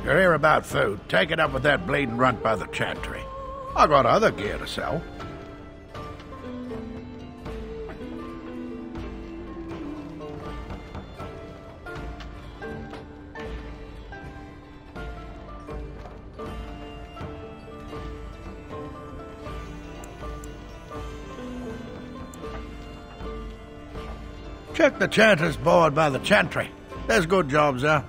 You're here about food. Take it up with that bleeding runt by the chantry. I got other gear to sell. Check the chanter's board by the chantry. There's good jobs there.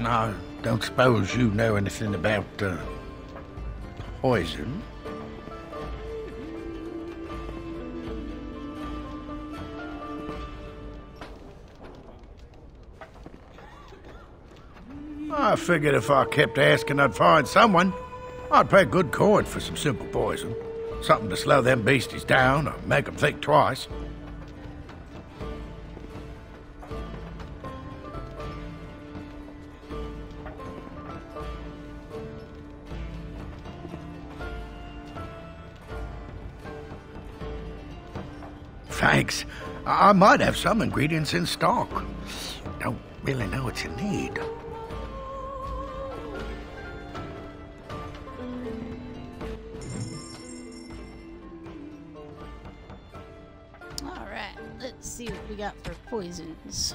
I don't suppose you know anything about, poison? I figured if I kept asking, I'd find someone. I'd pay good coin for some simple poison. Something to slow them beasties down or make them think twice. Thanks. I might have some ingredients in stock. Don't really know what you need. Alright, let's see what we got for poisons.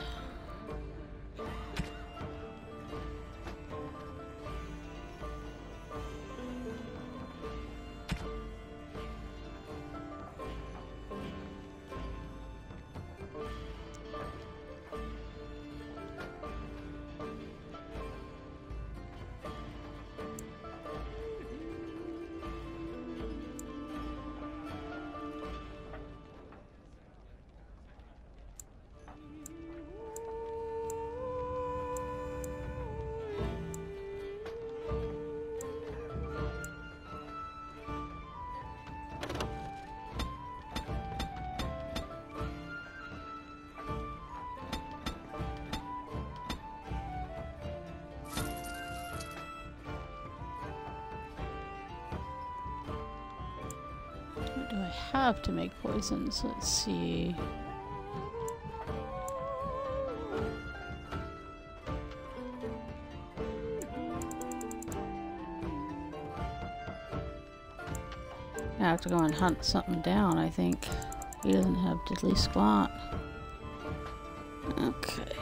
What do I have to make poisons? Let's see. I have to go and hunt something down, I think. He doesn't have diddly squat. Okay.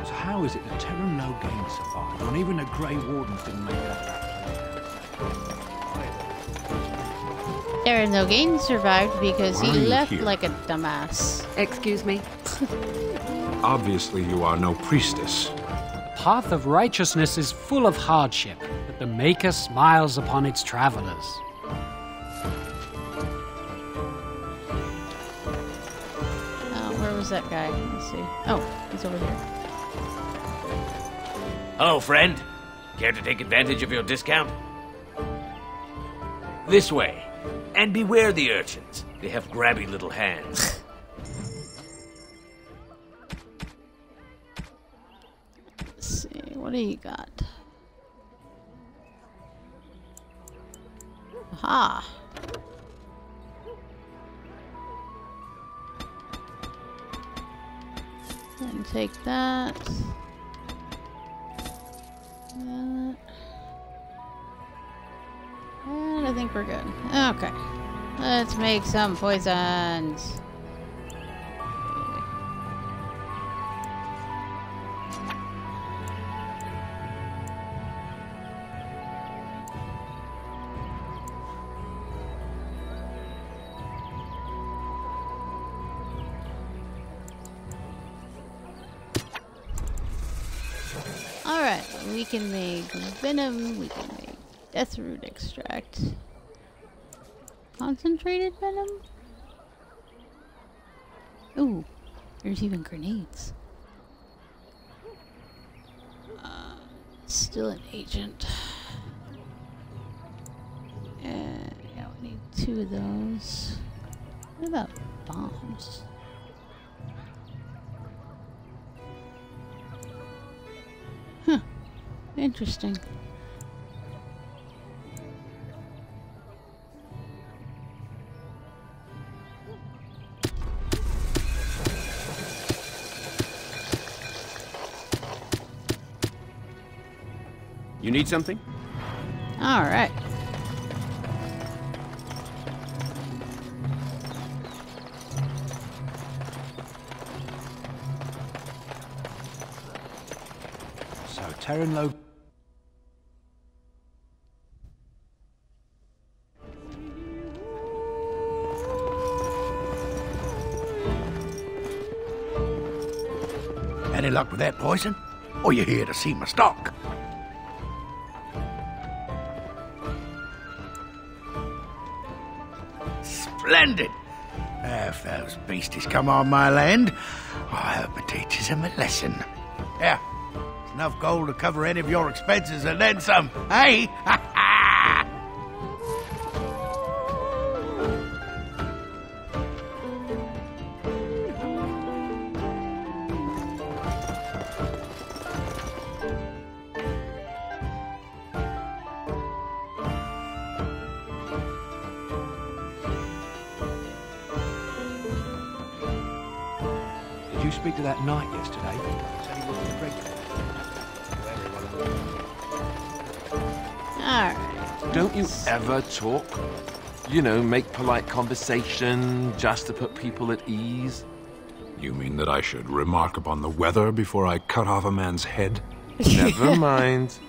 How is it that Terra No Gain survived when even the Grey Wardens didn't make that Terra No Gain survived because he Why are you left here? like a dumbass. Excuse me? Obviously, you are no priestess. The path of righteousness is full of hardship, but the Maker smiles upon its travelers. Where was that guy? Let's see. Oh, he's over here. Hello, friend. Care to take advantage of your discount? This way. And beware the urchins. They have grabby little hands. Let's see. What do you got? Aha. And take that. That. And I think we're good. Okay. Let's make some poisons. Alright, we can make venom, we can make Deathroot extract. Concentrated venom? Ooh, there's even grenades. Still an agent. Yeah, we need 2 of those. What about bombs? Huh. Interesting. You need something? All right. So, Terran Low... Any luck with that poison? Or you here to see my stock? Splendid! If those beasties come on my land, I hope it teaches them a lesson. Yeah, it's enough gold to cover any of your expenses and then some, eh? Did you speak to that knight yesterday? Said he wasn't regular. Alright. Don't you ever talk? You know, make polite conversation just to put people at ease? You mean that I should remark upon the weather before I cut off a man's head? Never mind.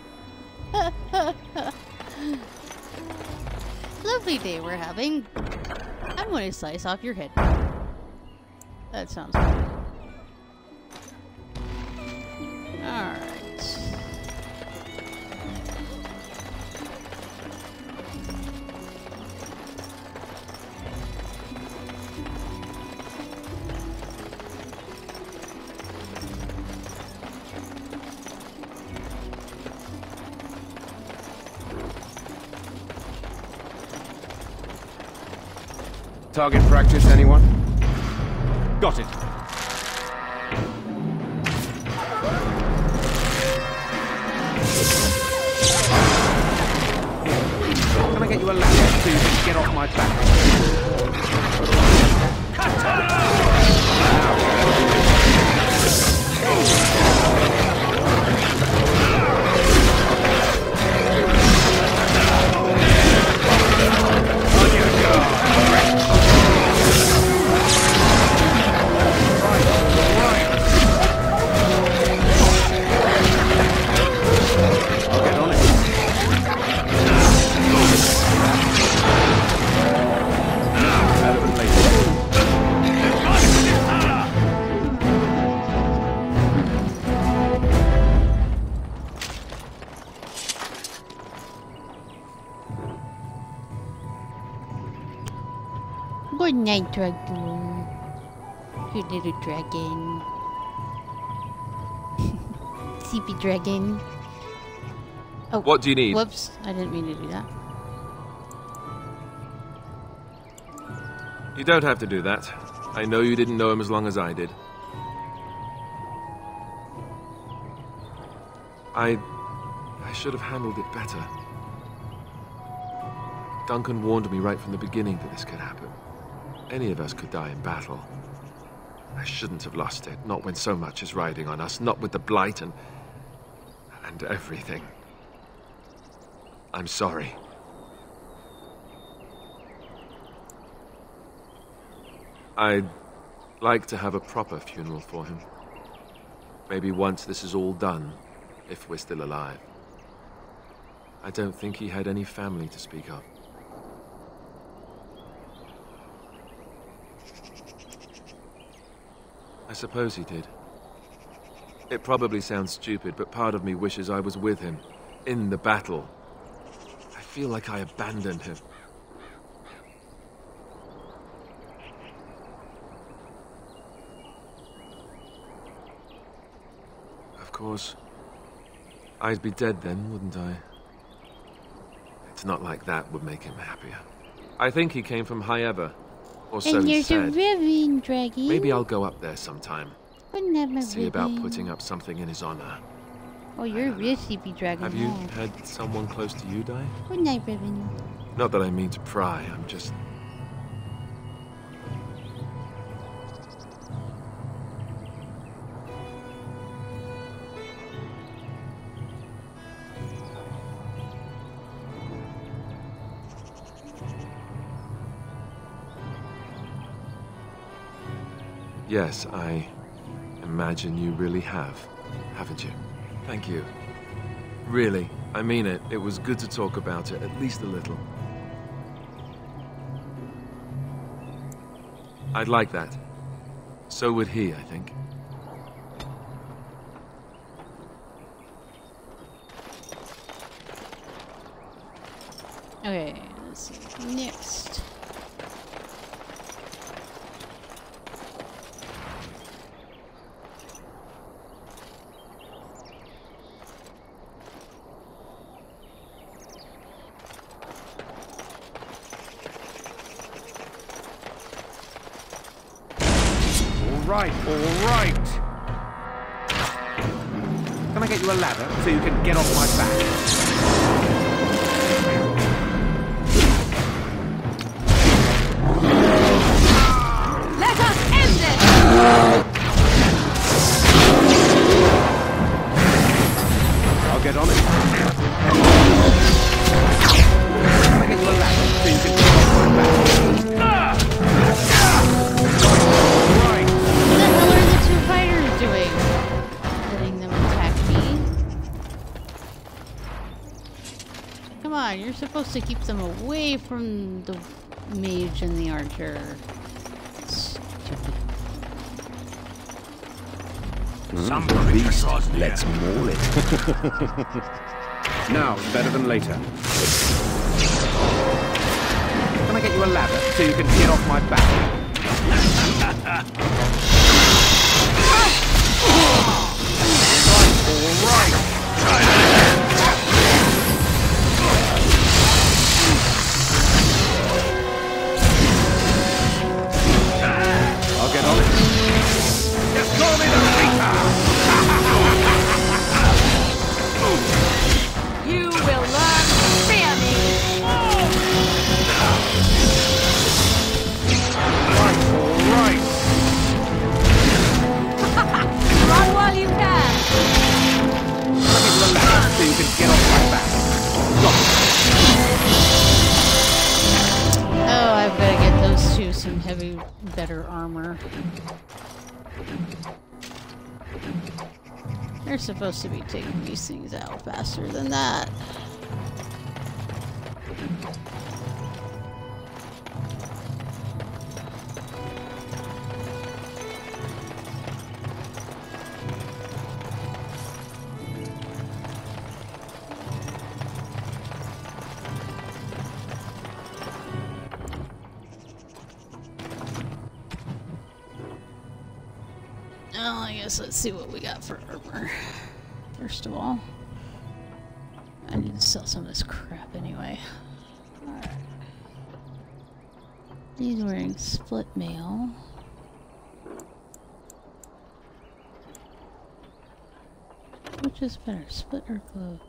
Lovely day we're having. I'm going to slice off your head. That sounds good. Alright. Target practice, anyone? Got it. Can I get you a ladder so you can get off my back? Good night, dragon. Good little dragon. Sleepy dragon. Oh, What do you need? Whoops, I didn't mean to do that. You don't have to do that. I know you didn't know him as long as I did. I should have handled it better. Duncan warned me right from the beginning that this could happen. Any of us could die in battle. I shouldn't have lost it, not when so much is riding on us, not with the Blight and everything. I'm sorry. I'd like to have a proper funeral for him. Maybe once this is all done, if we're still alive. I don't think he had any family to speak of. I suppose he did. It probably sounds stupid, but part of me wishes I was with him, in the battle. I feel like I abandoned him. Of course, I'd be dead then, wouldn't I? It's not like that would make him happier. I think he came from High Ever, or so And he there's a said. ribbon dragon. Maybe I'll go up there sometime. Wouldn't have my See about ribbon. putting up something in his honor. Oh, you're a real sleepy dragon. Have you now. had someone close to you die? Good night, ribbon. Not that I mean to pry, I'm just... Yes, I imagine you really have, haven't you? Thank you. Really, I mean it. It was good to talk about it, at least a little. I'd like that. So would he, I think. Okay, let's see. Next. All right. Can I get you a ladder so you can get off my back? Let us end this! I'll get on it. Can I get you a ladder so you can get off my back? Right. What the hell are the two fighters doing? Letting them attack me? Come on, you're supposed to keep them away from the mage and the archer. Stupid. Some beast. Let's maul it. Now it's better than later. Can I get you a ladder so you can get off my back? All right. I'll get on it. Just call me the Reaper! You will learn to fear me! Right. Run while you can! I'll get you a ladder so you can get off my back. Oh, I've got to get those two some heavy, better armor. They're supposed to be taking these things out faster than that. Well, I guess let's see what we got for armor. First of all, I need to sell some of this crap anyway. Alright. He's wearing split mail. Which is better, split or glove?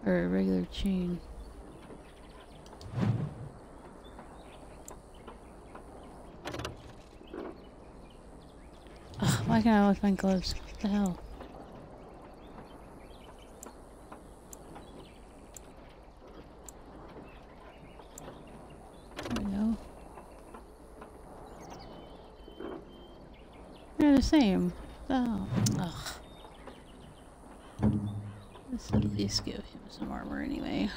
Or a regular chain? Ugh, why can't I always find gloves? What the hell? There we go. They're the same. Oh, ugh. Let's at least give him some armor anyway.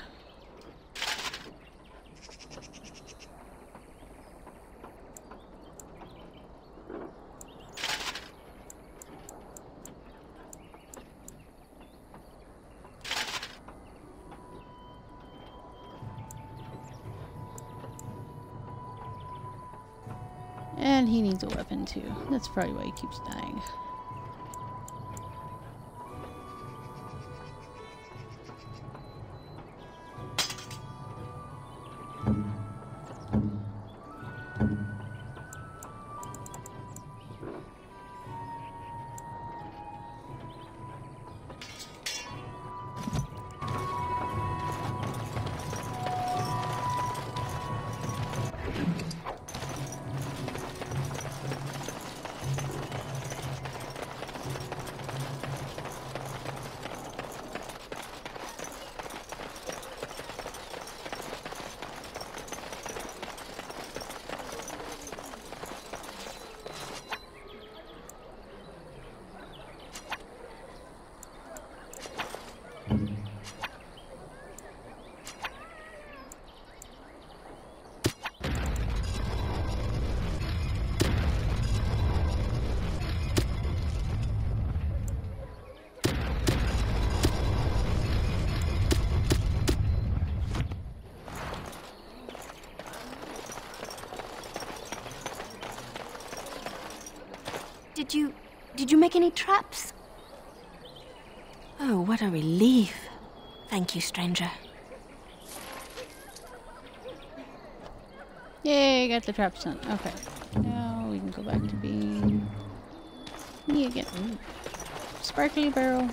And he needs a weapon too. That's probably why he keeps dying. Did you make any traps? Oh, what a relief. Thank you, stranger. Yay, got the traps done. Okay. Now we can go back to being me again. Ooh. Sparkly barrel.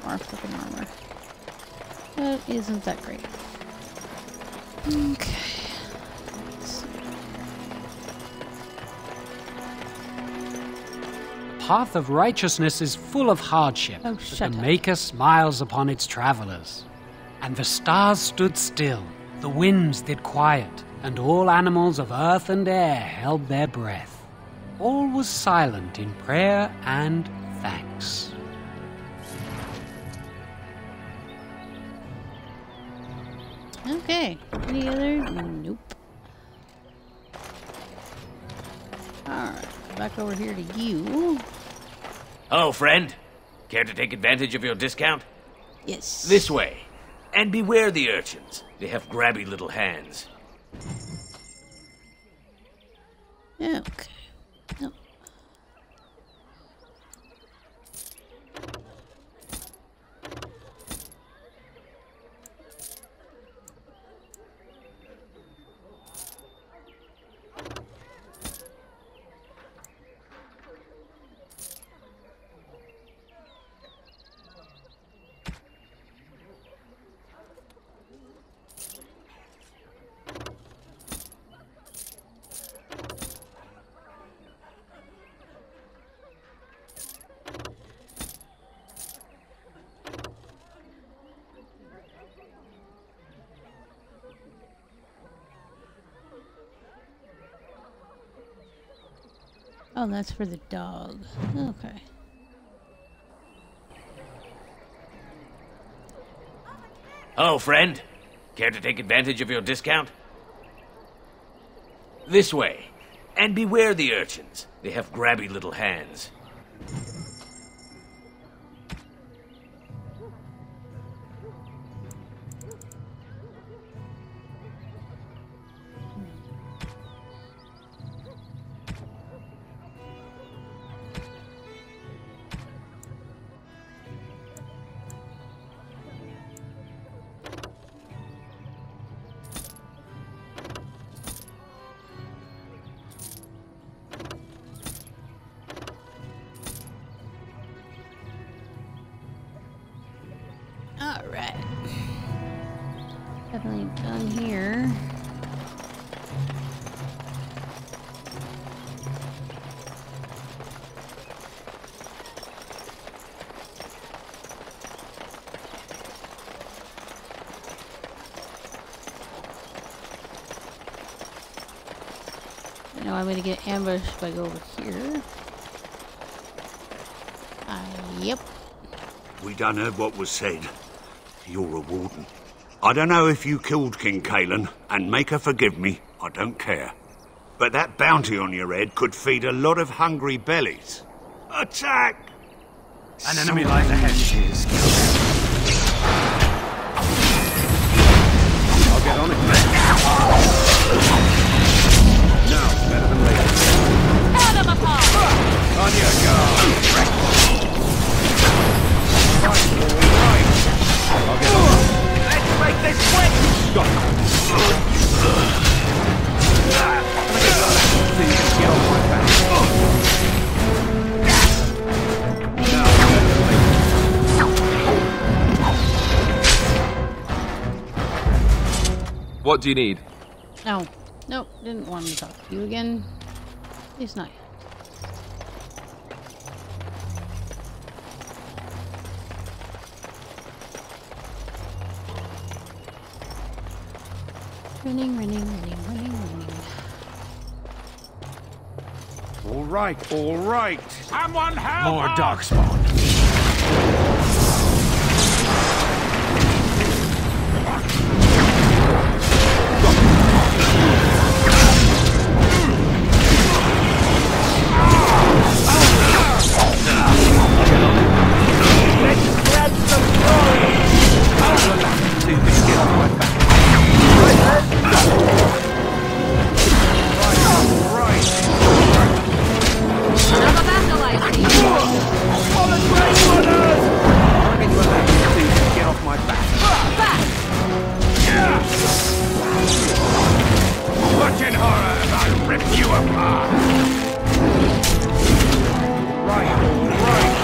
More flipping armor. That isn't that great. Okay. The path of righteousness is full of hardship, Oh, but shut the up. Maker smiles upon its travelers. And the stars stood still, the winds did quiet, and all animals of earth and air held their breath. All was silent in prayer and thanks. Okay. Any other? Nope. Alright. Back over here to you. Oh, friend. Care to take advantage of your discount? Yes. This way. And beware the urchins. They have grabby little hands. Okay. No. Oh, that's for the dog. Okay. Oh, friend. Care to take advantage of your discount? This way. And beware the urchins. They have grabby little hands. Alright. Definitely done here. I know I'm gonna get ambushed if I go over here. Yep. We done heard what was said. You're a warden. I don't know if you killed King Cailan, and make her forgive me, I don't care. But that bounty on your head could feed a lot of hungry bellies. Attack! An enemy lies ahead. I'll get on it. What do you need? Oh, nope, didn't want to talk to you again. At least not yet. Running. All right, all right. Someone help! More darkspawn. Let's grab some glory! I'll relax so you can get off my back. Another battle, I see. For the Grey Wardens! I'll get you a ladder so you can get off my back. Back! Watch in horror as I rip you apart! Right, all right.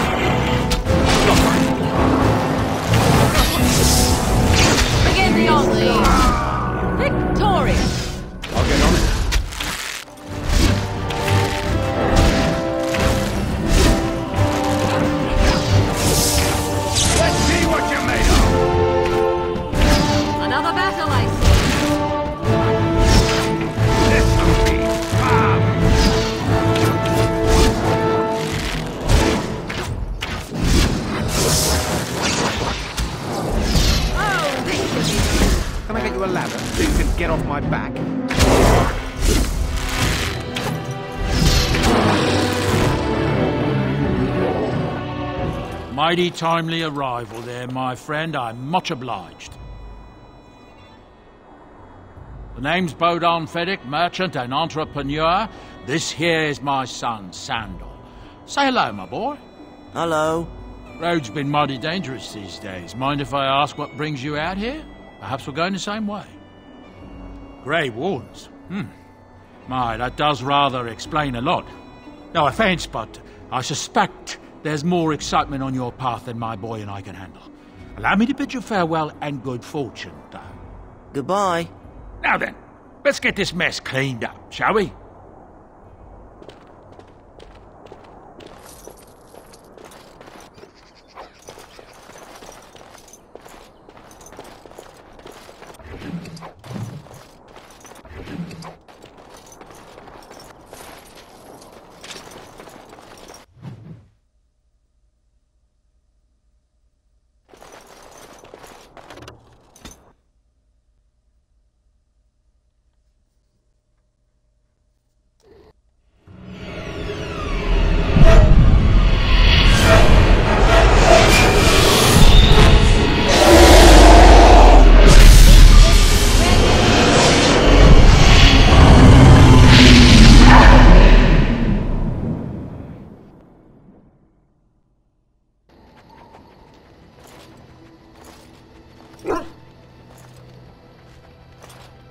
Begin the onslaught. Victorious! I'll get on it. Let's see what you're made of! Another battle, I see. This'll be fun! Oh, this should be... Can I get you a ladder so you can get off my back? Mighty timely arrival there, my friend. I'm much obliged. The name's Bodon Feddick, merchant and entrepreneur. This here is my son, Sandor. Say hello, my boy. Hello. Road's been mighty dangerous these days. Mind if I ask what brings you out here? Perhaps we're going the same way. Grey Wardens. My, that does rather explain a lot. No offence, but I suspect there's more excitement on your path than my boy and I can handle. Allow me to bid you farewell and good fortune, though. Goodbye. Now then, let's get this mess cleaned up, shall we?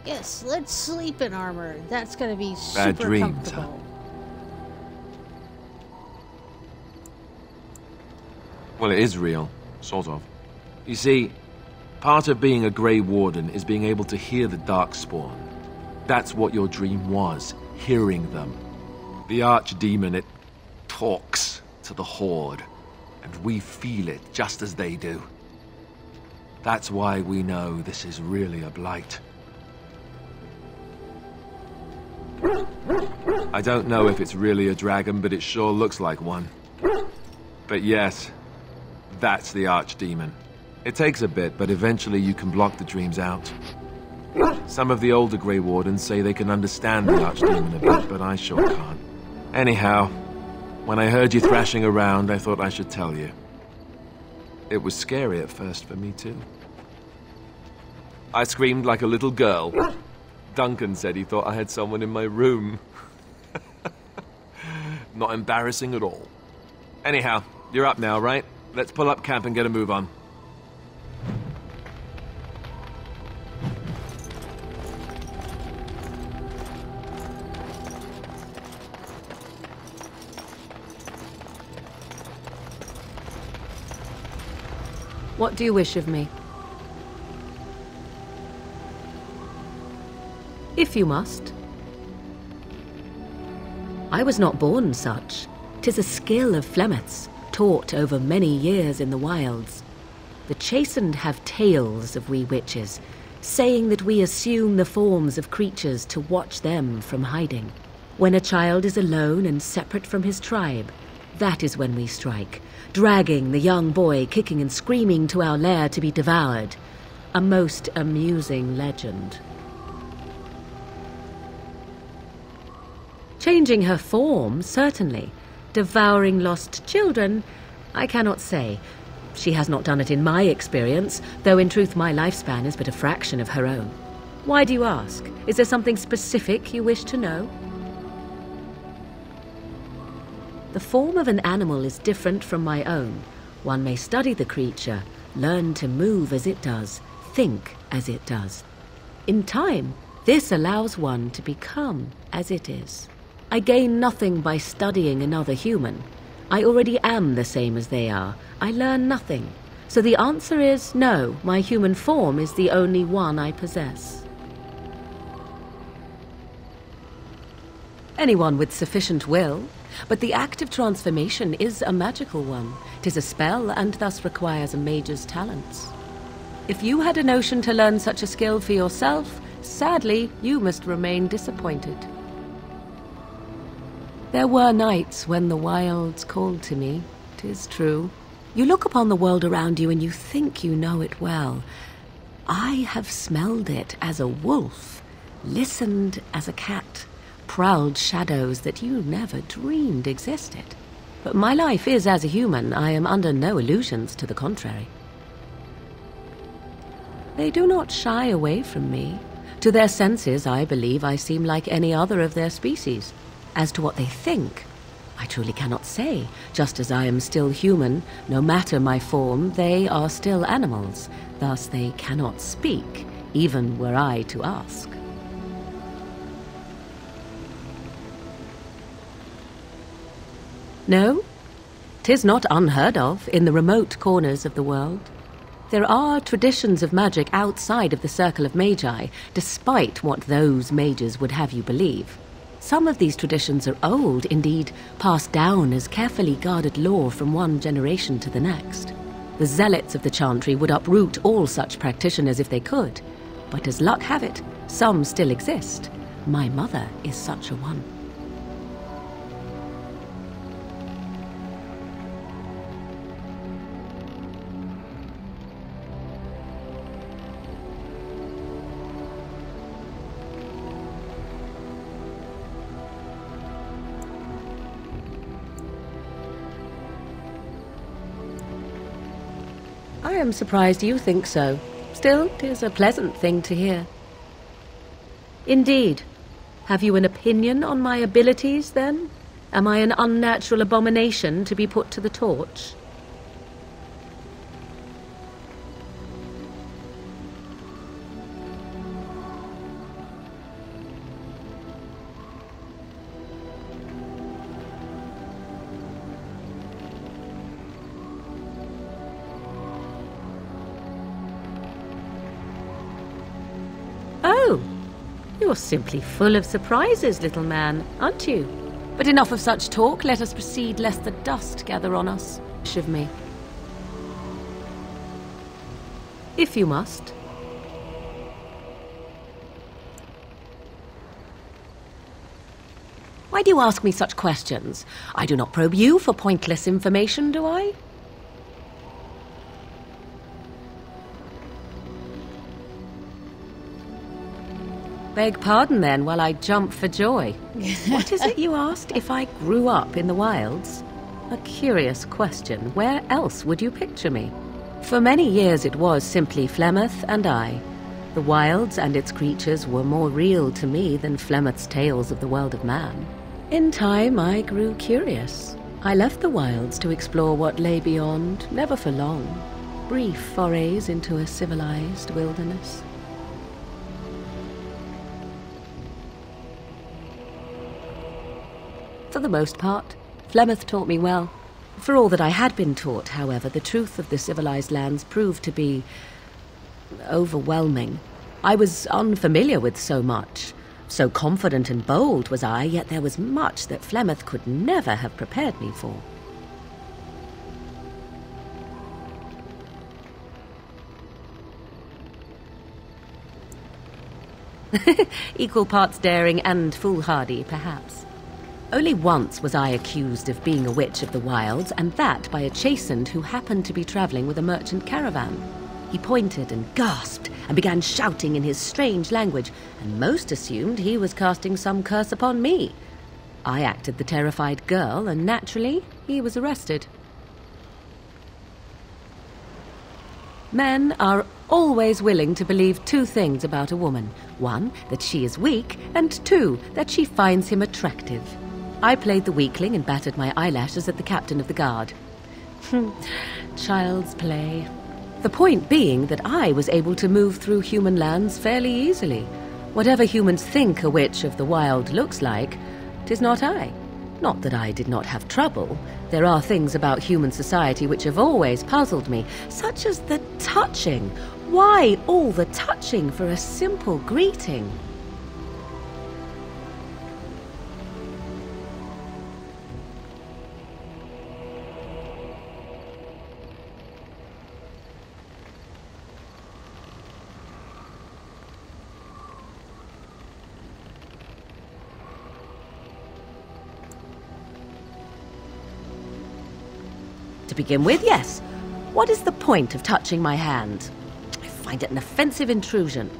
Yes, let's sleep in armor. That's gonna be Bad super dreams, huh? comfortable. Well, it is real. Sort of. You see, part of being a Grey Warden is being able to hear the Darkspawn. That's what your dream was, hearing them. The Archdemon, it talks to the Horde, and we feel it just as they do. That's why we know this is really a blight. I don't know if it's really a dragon, but it sure looks like one. But yes, that's the Archdemon. It takes a bit, but eventually you can block the dreams out. Some of the older Grey Wardens say they can understand the Archdemon a bit, but I sure can't. Anyhow, when I heard you thrashing around, I thought I should tell you. It was scary at first for me, too. I screamed like a little girl. Duncan said he thought I had someone in my room. Not embarrassing at all. Anyhow, you're up now, right? Let's pull up camp and get a move on. What do you wish of me? if you must. I was not born such. 'Tis a skill of Flemeth's, taught over many years in the wilds. The chastened have tales of we witches, saying that we assume the forms of creatures to watch them from hiding. When a child is alone and separate from his tribe, that is when we strike, dragging the young boy kicking and screaming to our lair to be devoured. A most amusing legend. Changing her form, certainly. Devouring lost children, I cannot say. She has not done it in my experience, though in truth my lifespan is but a fraction of her own. Why do you ask? Is there something specific you wish to know? The form of an animal is different from my own. One may study the creature, learn to move as it does, think as it does. In time, this allows one to become as it is. I gain nothing by studying another human. I already am the same as they are. I learn nothing. So the answer is no, my human form is the only one I possess. Anyone with sufficient will, but the act of transformation is a magical one. 'Tis a spell and thus requires a mage's talents. If you had a notion to learn such a skill for yourself, sadly, you must remain disappointed. There were nights when the wilds called to me, 'tis true. You look upon the world around you and you think you know it well. I have smelled it as a wolf, listened as a cat, prowled shadows that you never dreamed existed. But my life is as a human. I am under no illusions to the contrary. They do not shy away from me. To their senses, I believe I seem like any other of their species. As to what they think, I truly cannot say. Just as I am still human, no matter my form, they are still animals. Thus they cannot speak, even were I to ask. No, 'tis not unheard of in the remote corners of the world. There are traditions of magic outside of the circle of magi, despite what those mages would have you believe. Some of these traditions are old, indeed, passed down as carefully guarded lore from one generation to the next. The zealots of the chantry would uproot all such practitioners if they could, but as luck have it, some still exist. My mother is such a one. I am surprised you think so. Still, 'tis a pleasant thing to hear. Indeed. Have you an opinion on my abilities, then? Am I an unnatural abomination to be put to the torch? Oh, you're simply full of surprises, little man, aren't you? But enough of such talk. Let us proceed, lest the dust gather on us. Of me. If you must. Why do you ask me such questions? I do not probe you for pointless information, do I? Beg pardon, then, while I jump for joy. What is it you asked? If I grew up in the wilds? A curious question. Where else would you picture me? For many years it was simply Flemeth and I. The wilds and its creatures were more real to me than Flemeth's tales of the world of man. In time I grew curious. I left the wilds to explore what lay beyond, never for long. Brief forays into a civilized wilderness. For the most part, Flemeth taught me well. For all that I had been taught, however, the truth of the civilized lands proved to be overwhelming. I was unfamiliar with so much. So confident and bold was I, yet there was much that Flemeth could never have prepared me for. Equal parts daring and foolhardy, perhaps. Only once was I accused of being a witch of the wilds, and that by a chastened who happened to be travelling with a merchant caravan. He pointed and gasped and began shouting in his strange language, and most assumed he was casting some curse upon me. I acted the terrified girl, and naturally, he was arrested. Men are always willing to believe two things about a woman. One, that she is weak, and two, that she finds him attractive. I played the weakling and battered my eyelashes at the captain of the guard. Child's play. The point being that I was able to move through human lands fairly easily. Whatever humans think a witch of the wild looks like, 'tis not I. Not that I did not have trouble. There are things about human society which have always puzzled me, such as the touching. Why all the touching for a simple greeting? To begin with, yes. What is the point of touching my hand? I find it an offensive intrusion.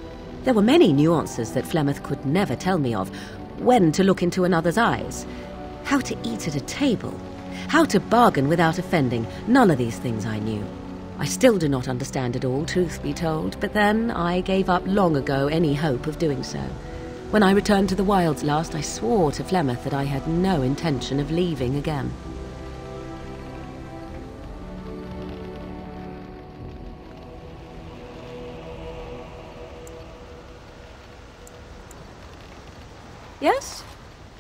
There were many nuances that Flemeth could never tell me of. When to look into another's eyes. How to eat at a table. How to bargain without offending. None of these things I knew. I still do not understand it all, truth be told, but then I gave up long ago any hope of doing so. When I returned to the wilds last, I swore to Flemeth that I had no intention of leaving again. Yes?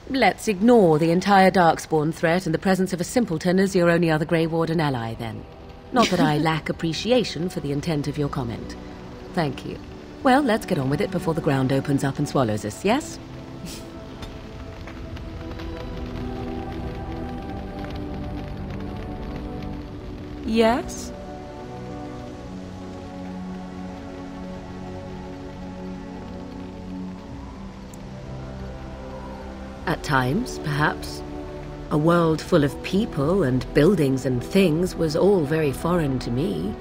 Let's ignore the entire Darkspawn threat and the presence of a simpleton as your only other Grey Warden ally, then. Not that I lack appreciation for the intent of your comment. Thank you. Well, let's get on with it before the ground opens up and swallows us, yes? Yes? At times, perhaps. A world full of people and buildings and things was all very foreign to me.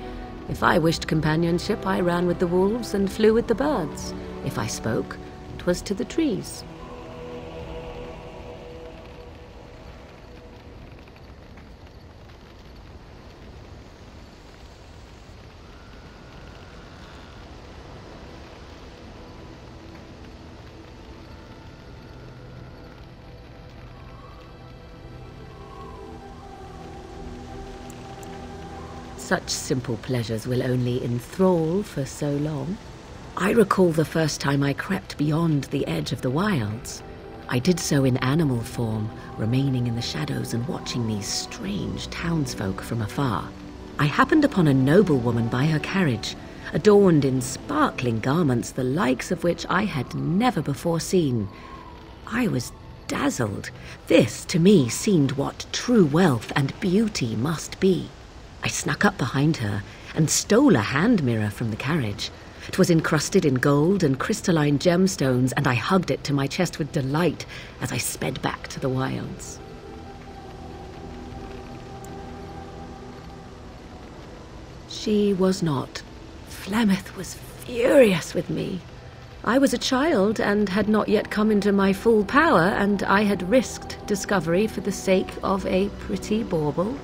If I wished companionship, I ran with the wolves and flew with the birds. If I spoke, 'twas to the trees. Such simple pleasures will only enthrall for so long. I recall the first time I crept beyond the edge of the wilds. I did so in animal form, remaining in the shadows and watching these strange townsfolk from afar. I happened upon a noblewoman by her carriage, adorned in sparkling garments, the likes of which I had never before seen. I was dazzled. This, to me, seemed what true wealth and beauty must be. I snuck up behind her and stole a hand mirror from the carriage. It was encrusted in gold and crystalline gemstones, and I hugged it to my chest with delight as I sped back to the wilds. She was not. Flemeth was furious with me. I was a child and had not yet come into my full power, and I had risked discovery for the sake of a pretty bauble.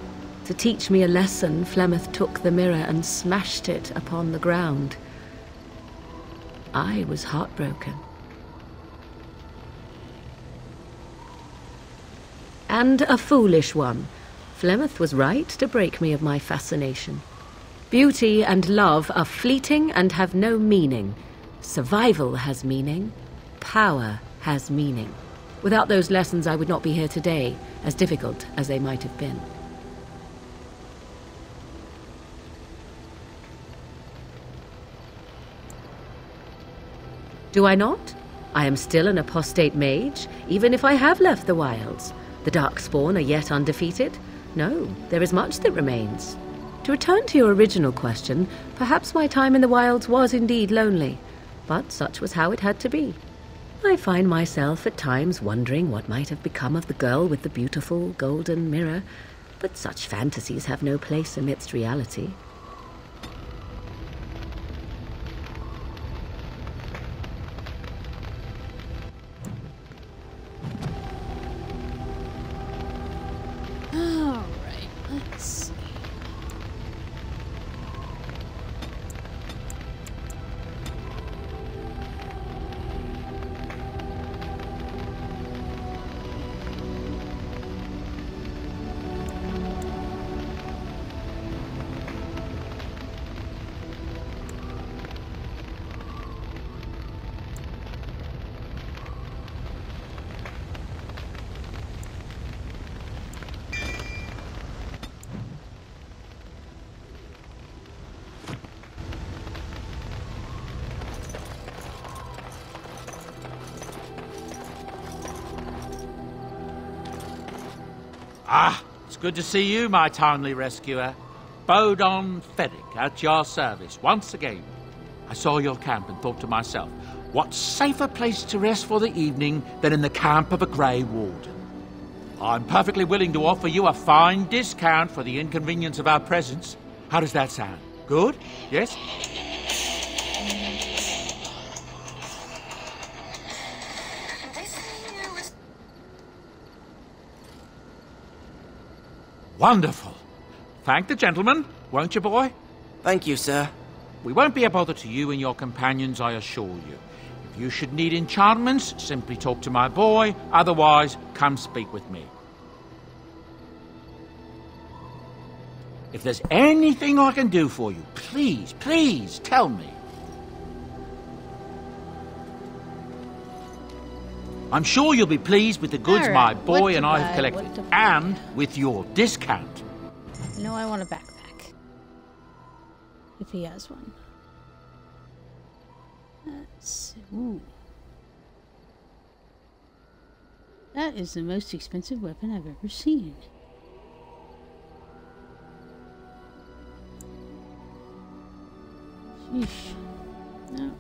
To teach me a lesson, Flemeth took the mirror and smashed it upon the ground. I was heartbroken. And a foolish one. Flemeth was right to break me of my fascination. Beauty and love are fleeting and have no meaning. Survival has meaning. Power has meaning. Without those lessons, I would not be here today, as difficult as they might have been. Do I not? I am still an apostate mage, even if I have left the wilds. The Darkspawn are yet undefeated. No, there is much that remains. To return to your original question, perhaps my time in the wilds was indeed lonely, but such was how it had to be. I find myself at times wondering what might have become of the girl with the beautiful golden mirror, but such fantasies have no place amidst reality. Alright, let's see. Ah, it's good to see you, my timely rescuer. Bodon Feddick, at your service, once again. I saw your camp and thought to myself, what safer place to rest for the evening than in the camp of a Grey Warden? I'm perfectly willing to offer you a fine discount for the inconvenience of our presence. How does that sound? Good? Yes? Wonderful. Thank the gentleman, won't you, boy? Thank you, sir. We won't be a bother to you and your companions, I assure you. If you should need enchantments, simply talk to my boy. Otherwise, come speak with me. If there's anything I can do for you, please, please tell me. I'm sure you'll be pleased with the goods my boy and I have collected, and with your discount. No, I want a backpack. If he has one. Let's see. Ooh. That is the most expensive weapon I've ever seen. Sheesh. Okay.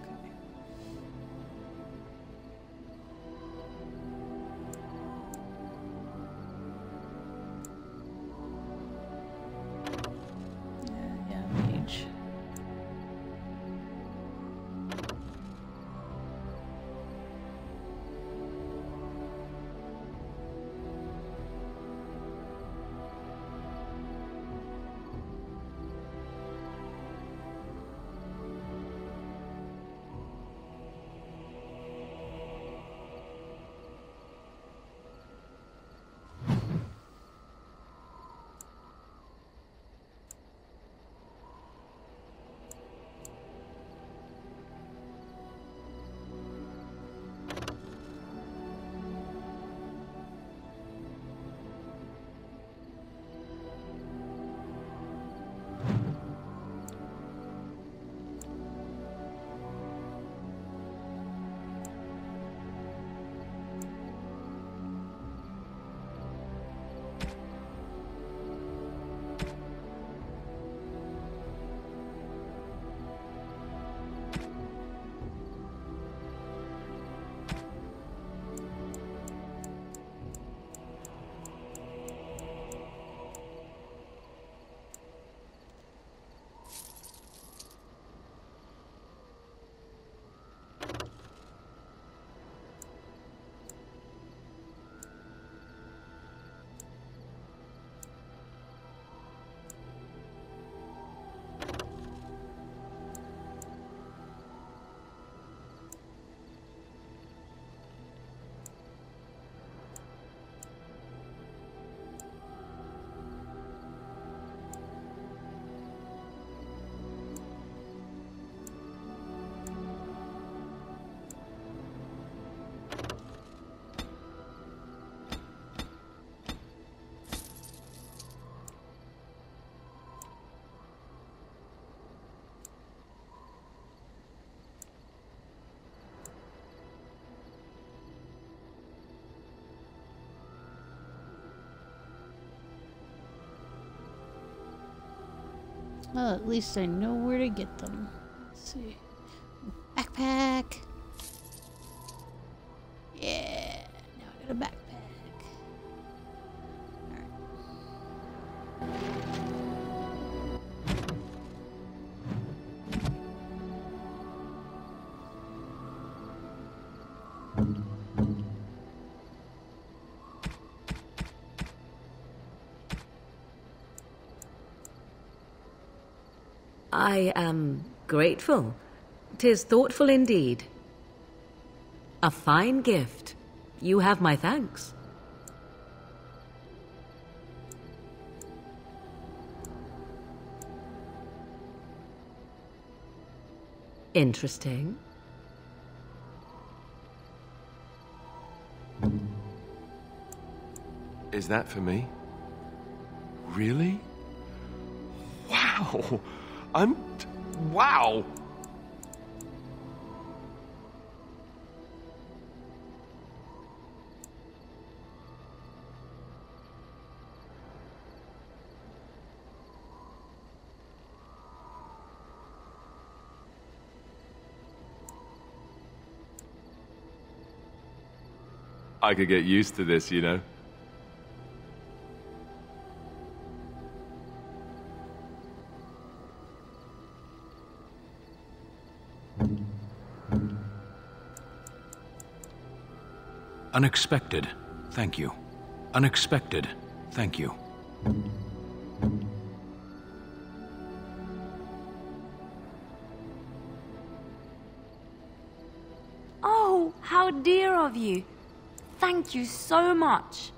Well, at least I know where to get them. Let's see. Backpack. Yeah. Now I got a backpack. I am grateful. 'Tis thoughtful indeed. A fine gift. You have my thanks. Interesting. Is that for me? Really? Wow! Wow! I could get used to this, you know. Unexpected, thank you. Unexpected, thank you. Oh, how dear of you. Thank you so much.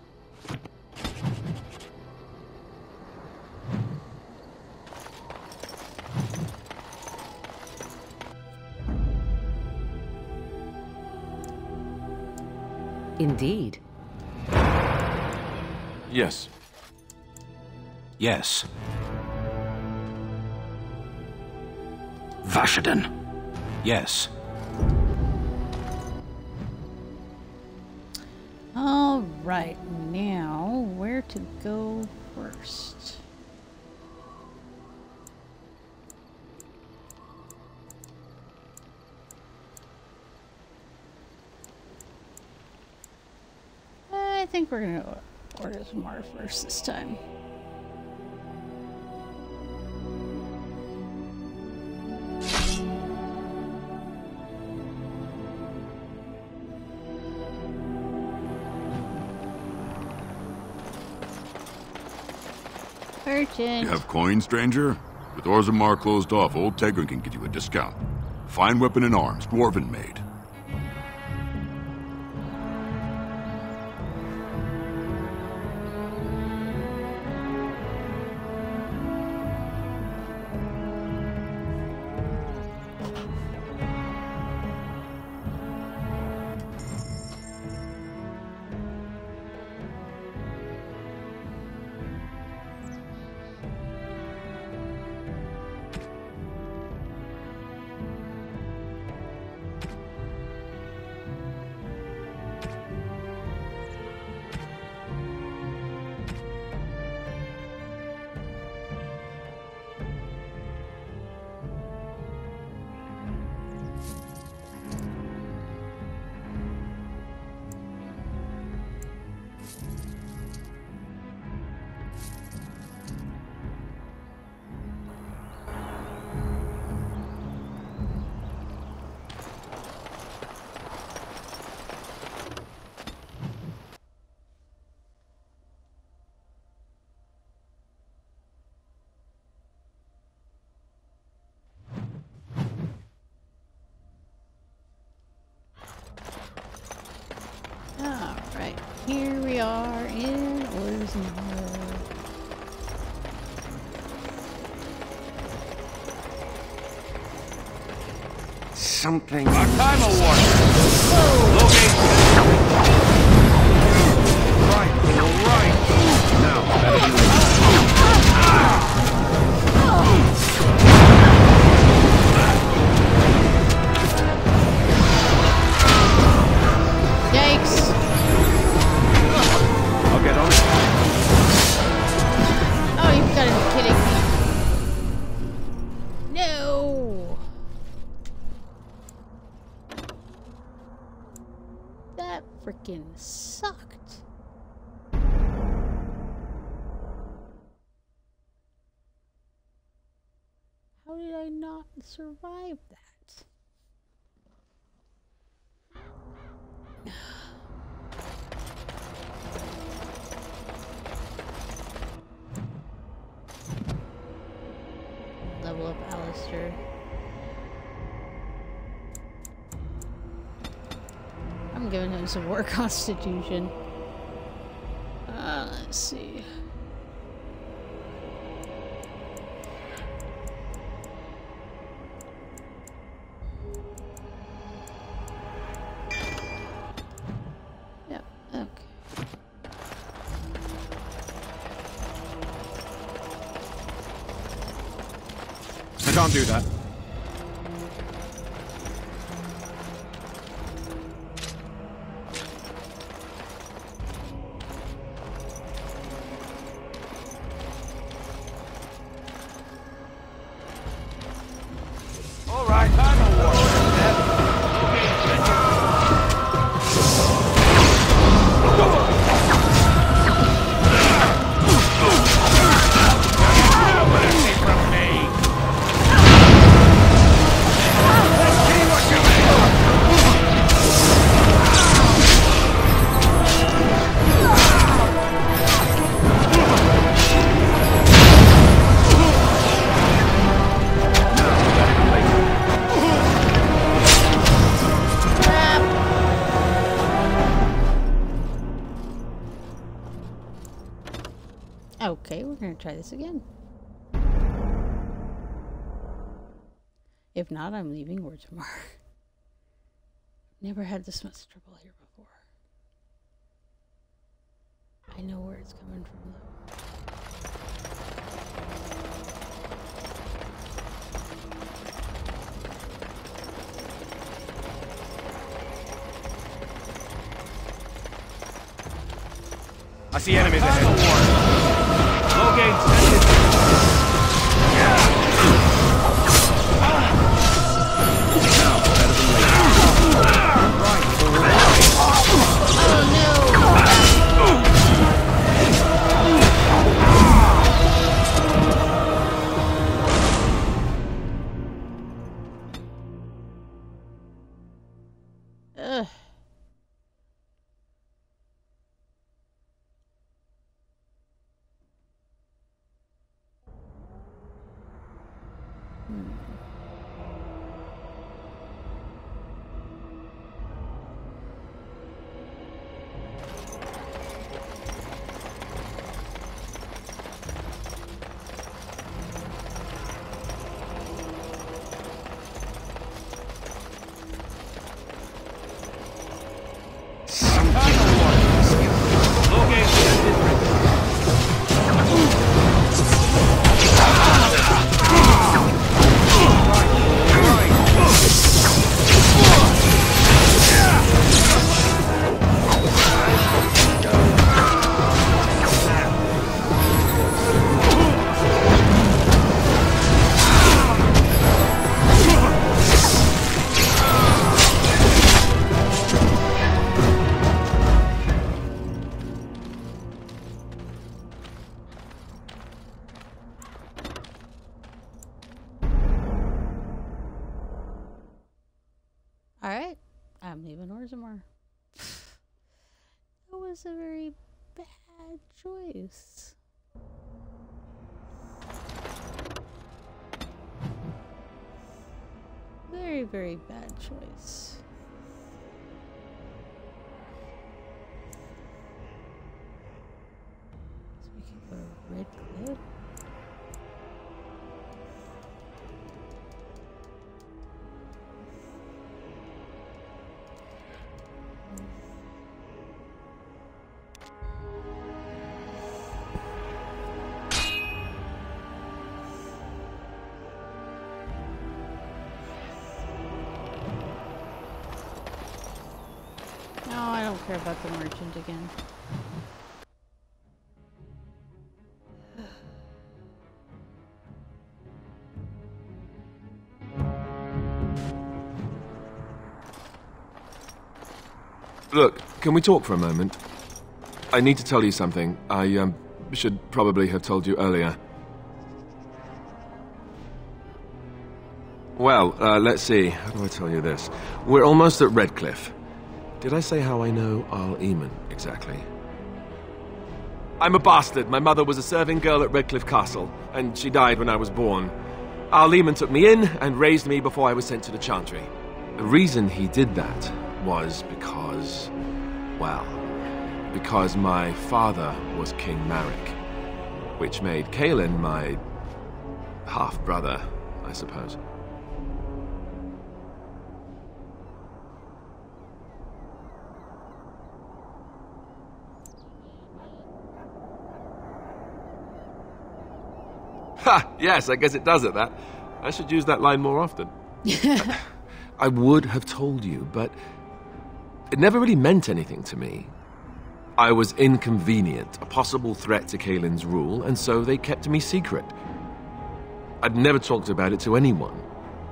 Indeed. Yes. Yes. Vashaden. Yes. All right, now where to go first? I think we're gonna order some more first this time. You have coin, stranger? With Orzammar closed off, old Tegrin can get you a discount. Fine weapon and arms, dwarven made. Alright, here we are in Orzammar. Something. Our time award. Location. Right. Now, Yikes! I'll get on it. Oh, you've got to be kidding me. sucked. How did I not survive that? Level up Alistair. I'm giving him some more constitution. Let's see. Yep, okay. I can't do that. Okay, we're gonna try this again. If not, I'm leaving Orzammar. Never had this much trouble here before. I know where it's coming from, though. I see enemies ahead. Low gates. Ugh. Alright, I'm leaving Orzammar. That was a very bad choice. Very, very bad choice. So we can go to Red Cliff. No, I don't care about the merchant again. Look, can we talk for a moment? I need to tell you something. I, should probably have told you earlier. Well, let's see. How do I tell you this? We're almost at Redcliffe. Did I say how I know Arl Eamon, exactly? I'm a bastard. My mother was a serving girl at Redcliffe Castle, and she died when I was born. Arl Eamon took me in and raised me before I was sent to the Chantry. The reason he did that was because, well, because my father was King Marek, which made Kaelin my half-brother, I suppose. Ha! Yes, I guess it does at that. I should use that line more often. I would have told you, but it never really meant anything to me. I was inconvenient, a possible threat to Kaelin's rule, and so they kept me secret. I'd never talked about it to anyone.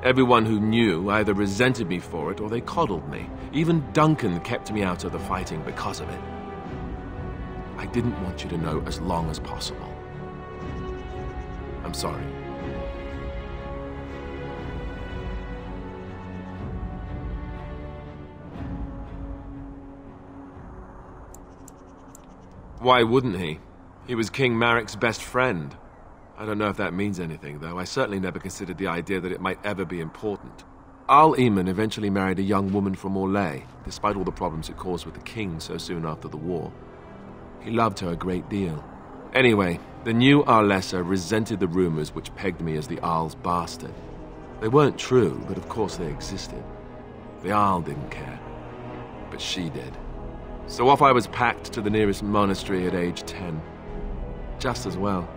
Everyone who knew either resented me for it or they coddled me. Even Duncan kept me out of the fighting because of it. I didn't want you to know as long as possible. I'm sorry. Why wouldn't he? He was King Marek's best friend. I don't know if that means anything, though. I certainly never considered the idea that it might ever be important. Arl Eamon eventually married a young woman from Orlais, despite all the problems it caused with the king so soon after the war. He loved her a great deal. Anyway, the new Arlessa resented the rumors which pegged me as the Arl's bastard. They weren't true, but of course they existed. The Arl didn't care, but she did. So off I was packed to the nearest monastery at age 10. Just as well.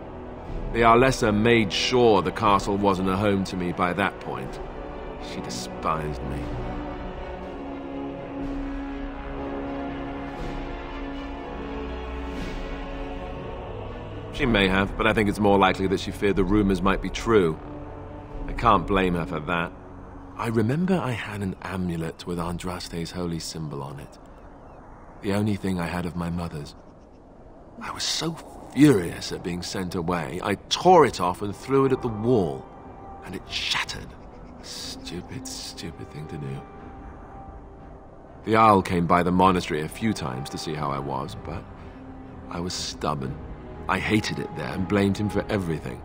The Arlessa made sure the castle wasn't a home to me by that point. She despised me. She may have, but I think it's more likely that she feared the rumors might be true. I can't blame her for that. I remember I had an amulet with Andraste's holy symbol on it. The only thing I had of my mother's. I was so furious at being sent away, I tore it off and threw it at the wall, and it shattered. Stupid, stupid thing to do. The Arl came by the monastery a few times to see how I was, but I was stubborn. I hated it there and blamed him for everything.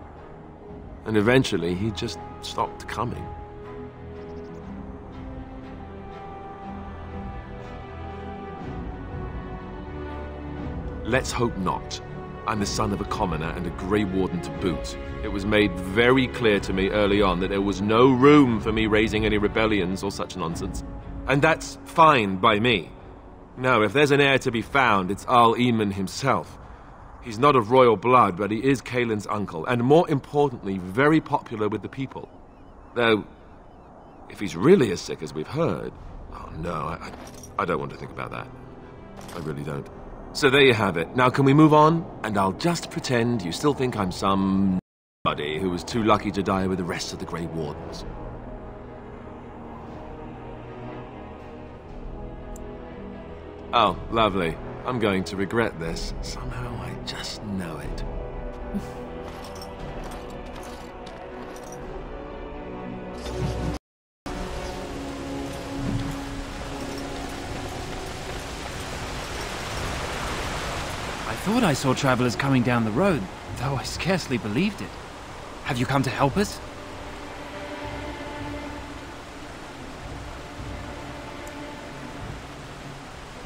And eventually he just stopped coming. Let's hope not. I'm the son of a commoner and a Grey Warden to boot. It was made very clear to me early on that there was no room for me raising any rebellions or such nonsense. And that's fine by me. No, if there's an heir to be found, it's Arl Eamon himself. He's not of royal blood, but he is Kaelin's uncle, and more importantly, very popular with the people. Though, if he's really as sick as we've heard... Oh no, I don't want to think about that. I really don't. So there you have it. Now can we move on? And I'll just pretend you still think I'm some nobody who was too lucky to die with the rest of the Grey Wardens. Oh, lovely. I'm going to regret this. Somehow I just know it. I thought I saw travelers coming down the road, though I scarcely believed it. Have you come to help us?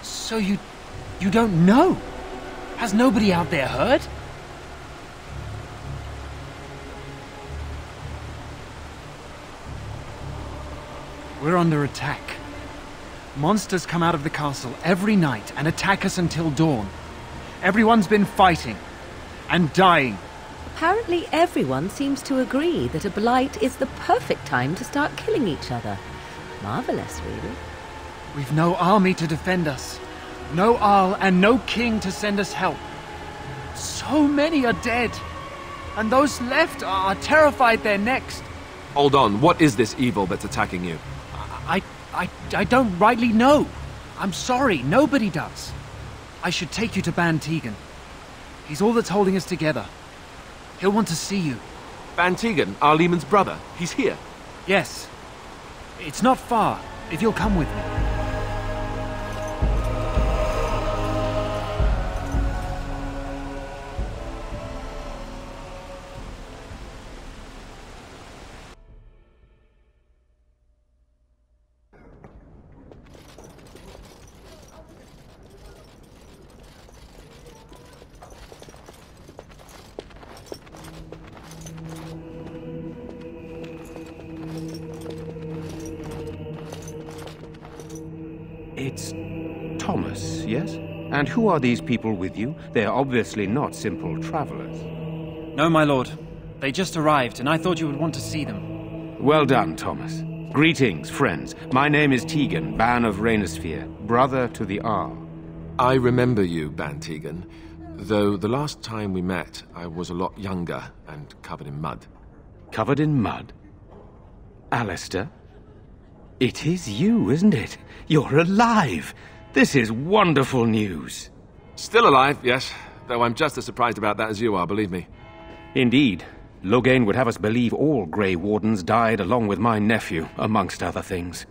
So you don't know? Has nobody out there heard? We're under attack. Monsters come out of the castle every night and attack us until dawn. Everyone's been fighting and dying. Apparently everyone seems to agree that a blight is the perfect time to start killing each other. Marvelous, really. We've no army to defend us. No Arl and no king to send us help. So many are dead. And those left are terrified they're next. Hold on, what is this evil that's attacking you? I don't rightly know. I'm sorry, nobody does. I should take you to Ban Tegan. He's all that's holding us together. He'll want to see you. Ban Tegan, Arlemon's brother. He's here. Yes. It's not far, if you'll come with me. It's Thomas, yes? And who are these people with you? They are obviously not simple travelers. No, my lord. They just arrived, and I thought you would want to see them. Well done, Thomas. Greetings, friends. My name is Tegan, Ban of Reynisfere, brother to the Arl. I remember you, Ban Tegan, though the last time we met, I was a lot younger and covered in mud. Covered in mud? Alistair? It is you, isn't it? You're alive! This is wonderful news. Still alive, yes, though I'm just as surprised about that as you are, believe me. Indeed. Loghain would have us believe all Grey Wardens died along with my nephew, amongst other things.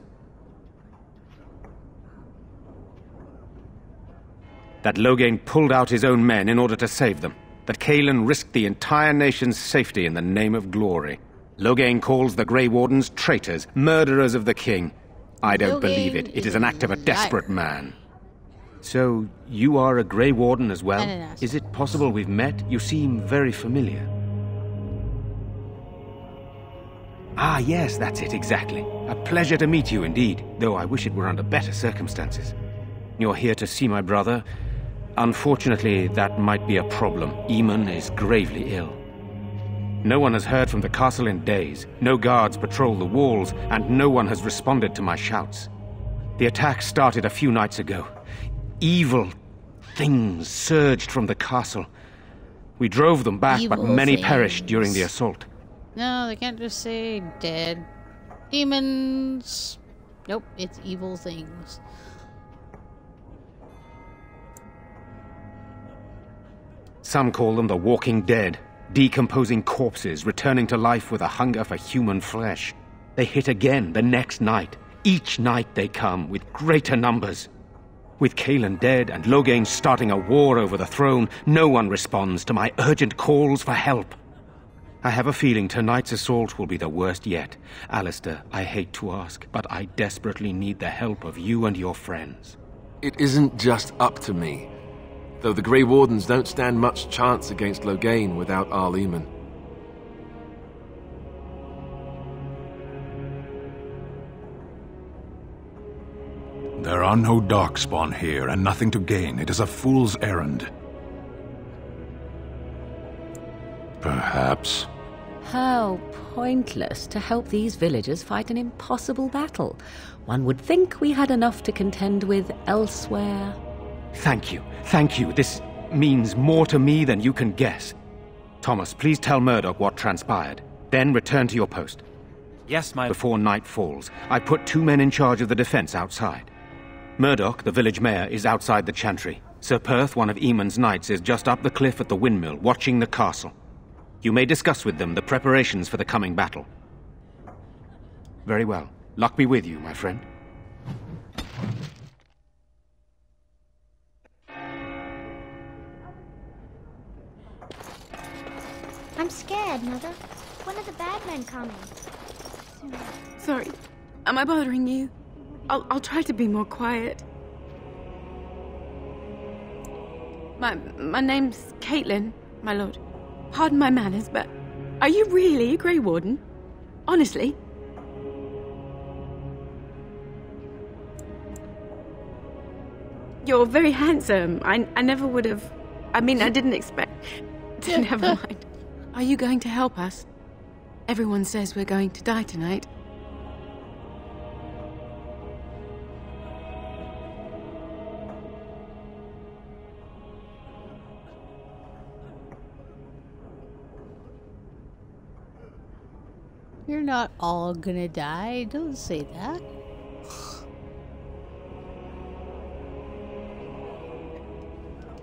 That Loghain pulled out his own men in order to save them. That Cailan risked the entire nation's safety in the name of glory. Loghain calls the Grey Wardens traitors, murderers of the king. I don't believe it. It is an act of a desperate man. So, you are a Grey Warden as well? Is it possible we've met? You seem very familiar. Ah, yes, that's it, exactly. A pleasure to meet you indeed, though I wish it were under better circumstances. You're here to see my brother. Unfortunately, that might be a problem. Eamon is gravely ill. No one has heard from the castle in days. No guards patrol the walls, and no one has responded to my shouts. The attack started a few nights ago. Evil things surged from the castle. We drove them back, but many perished during the assault. No, they can't just say dead. Demons. Nope, it's evil things. Some call them the Walking Dead. Decomposing corpses, returning to life with a hunger for human flesh. They hit again the next night. Each night they come, with greater numbers. With Cailan dead and Loghain starting a war over the throne, no one responds to my urgent calls for help. I have a feeling tonight's assault will be the worst yet. Alistair, I hate to ask, but I desperately need the help of you and your friends. It isn't just up to me. Though the Grey Wardens don't stand much chance against Loghain without Arleman. There are no Darkspawn here, and nothing to gain. It is a fool's errand. Perhaps. How pointless to help these villagers fight an impossible battle. One would think we had enough to contend with elsewhere. Thank you. Thank you. This means more to me than you can guess. Thomas, please tell Murdoch what transpired. Then return to your post. Yes, my... Before night falls, I put 2 men in charge of the defense outside. Murdoch, the village mayor, is outside the chantry. Sir Perth, one of Eamon's knights, is just up the cliff at the windmill, watching the castle. You may discuss with them the preparations for the coming battle. Very well. Luck be with you, my friend. I'm scared, Mother. When are the bad men coming? Sorry. Am I bothering you? I'll try to be more quiet. My name's Caitlin, my lord. Pardon my manners, but are you really a Grey Warden? Honestly? You're very handsome. I never would have... I mean, I didn't expect... Never mind. Are you going to help us? Everyone says we're going to die tonight. You're not all gonna die. Don't say that.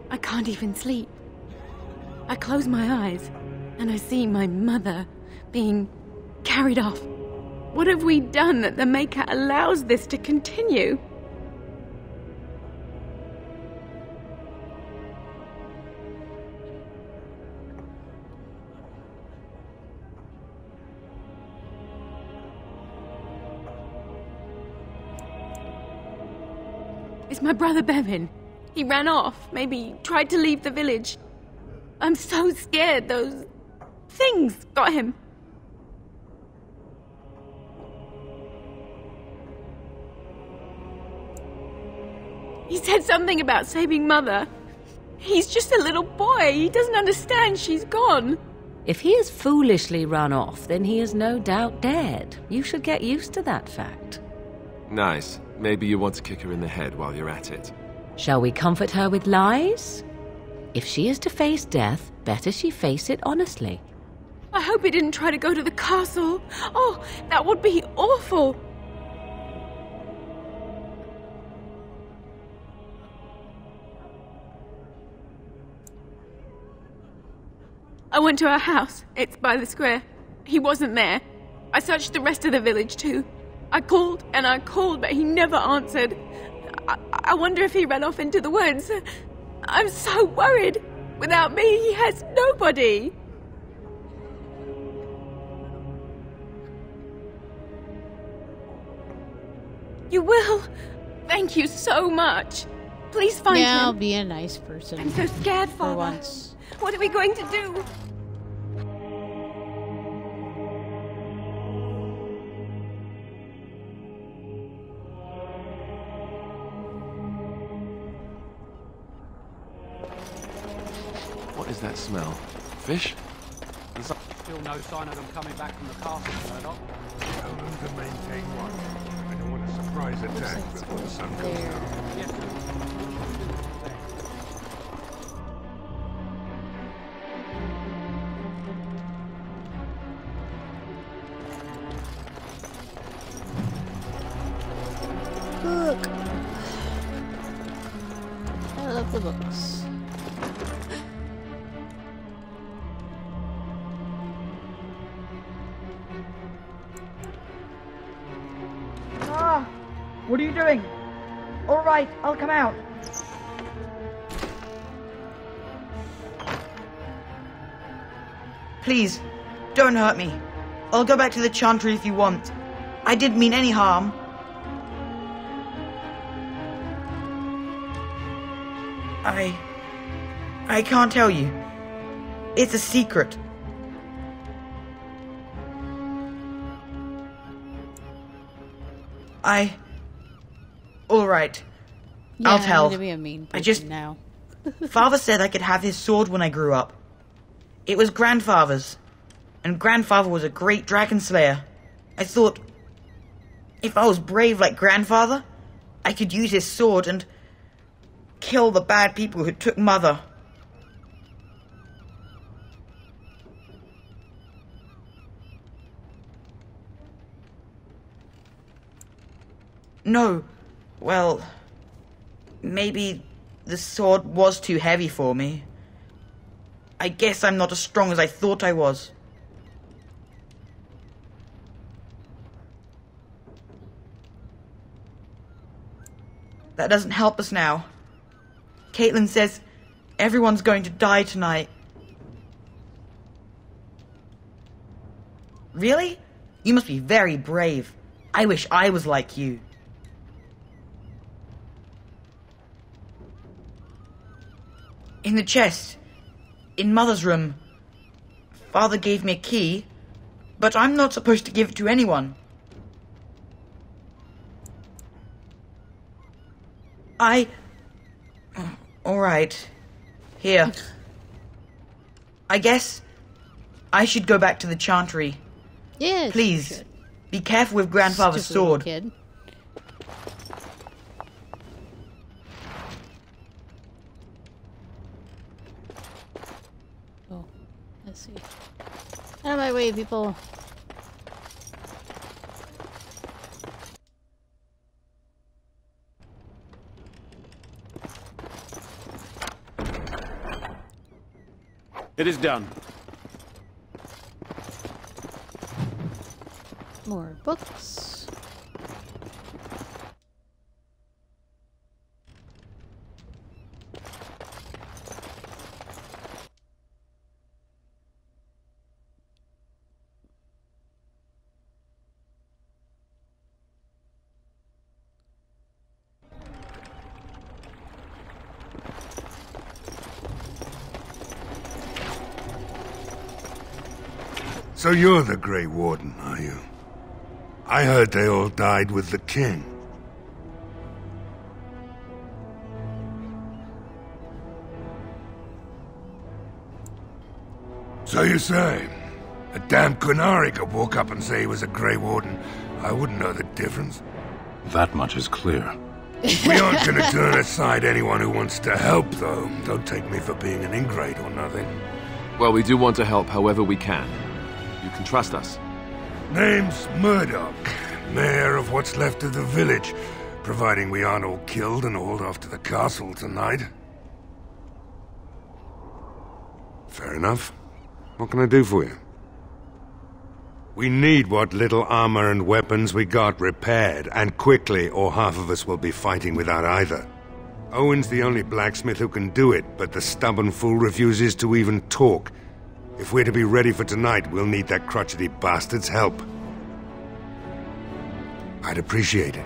I can't even sleep. I close my eyes, and I see my mother being carried off. What have we done that the Maker allows this to continue? It's my brother Bevan. He ran off, maybe tried to leave the village. I'm so scared those things got him. He said something about saving Mother. He's just a little boy. He doesn't understand she's gone. If he has foolishly run off, then he is no doubt dead. You should get used to that fact. Nice. Maybe you want to kick her in the head while you're at it. Shall we comfort her with lies? If she is to face death, better she face it honestly. I hope he didn't try to go to the castle. Oh, that would be awful. I went to our house. It's by the square. He wasn't there. I searched the rest of the village too. I called and I called, but he never answered. I wonder if he ran off into the woods. I'm so worried. Without me, he has nobody. You will? Thank you so much. Please find him. Yeah, I'll be a nice person. I'm so scared, Father. For once. What are we going to do? What is that smell? Fish? Still no sign of them coming back from the castle, Murdoch. Tell them to maintain watch. I don't want a surprise attack before the sun goes down. Yes, Book. I love the books. Ah! What are you doing? All right, I'll come out. Please, don't hurt me. I'll go back to the Chantry if you want. I didn't mean any harm. I can't tell you. It's a secret. All right. Yeah, I'll tell. I'm gonna be a mean person now. Father said I could have his sword when I grew up. It was grandfather's, and grandfather was a great dragon slayer. I thought, if I was brave like grandfather, I could use his sword and kill the bad people who took Mother. No, well, maybe the sword was too heavy for me. I guess I'm not as strong as I thought I was. That doesn't help us now. Caitlin says everyone's going to die tonight. Really? You must be very brave. I wish I was like you. In the chest. In Mother's room. Father gave me a key, but I'm not supposed to give it to anyone. All right. Here. I guess I should go back to the Chantry. Yes. Please, be careful with Grandfather's sword. Kid. Oh, let's see. Out of my way, people. It is done. More books. So you're the Grey Warden, are you? I heard they all died with the king. So you say? A damn Qunari could walk up and say he was a Grey Warden. I wouldn't know the difference. That much is clear. We aren't gonna turn aside anyone who wants to help, though. Don't take me for being an ingrate or nothing. Well, we do want to help however we can. You can trust us. Name's Murdoch, mayor of what's left of the village, providing we aren't all killed and hauled off to the castle tonight. Fair enough. What can I do for you? We need what little armor and weapons we got repaired, and quickly, or half of us will be fighting without either. Owen's the only blacksmith who can do it, but the stubborn fool refuses to even talk. If we're to be ready for tonight, we'll need that crotchety bastard's help. I'd appreciate it.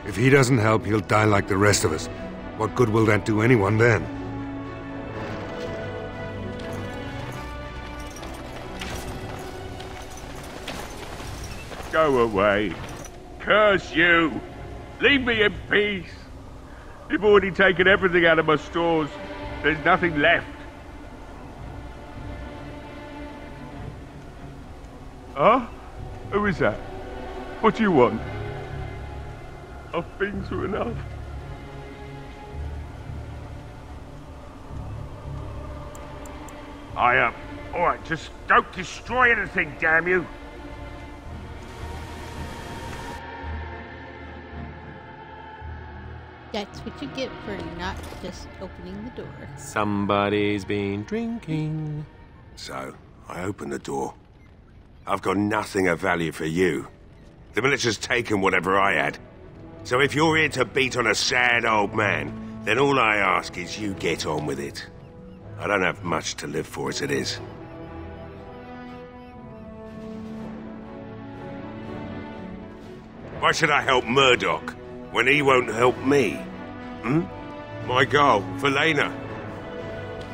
If he doesn't help, he'll die like the rest of us. What good will that do anyone then? Go away. Curse you! Leave me in peace! You've already taken everything out of my stores. There's nothing left. Huh? Who is that? What do you want? I've been through enough. Alright, just don't destroy anything, damn you! That's what you get for not just opening the door. Somebody's been drinking. So, I open the door. I've got nothing of value for you. The military's taken whatever I had. So if you're here to beat on a sad old man, then all I ask is you get on with it. I don't have much to live for as it is. Why should I help Murdoch when he won't help me? My girl, Valena,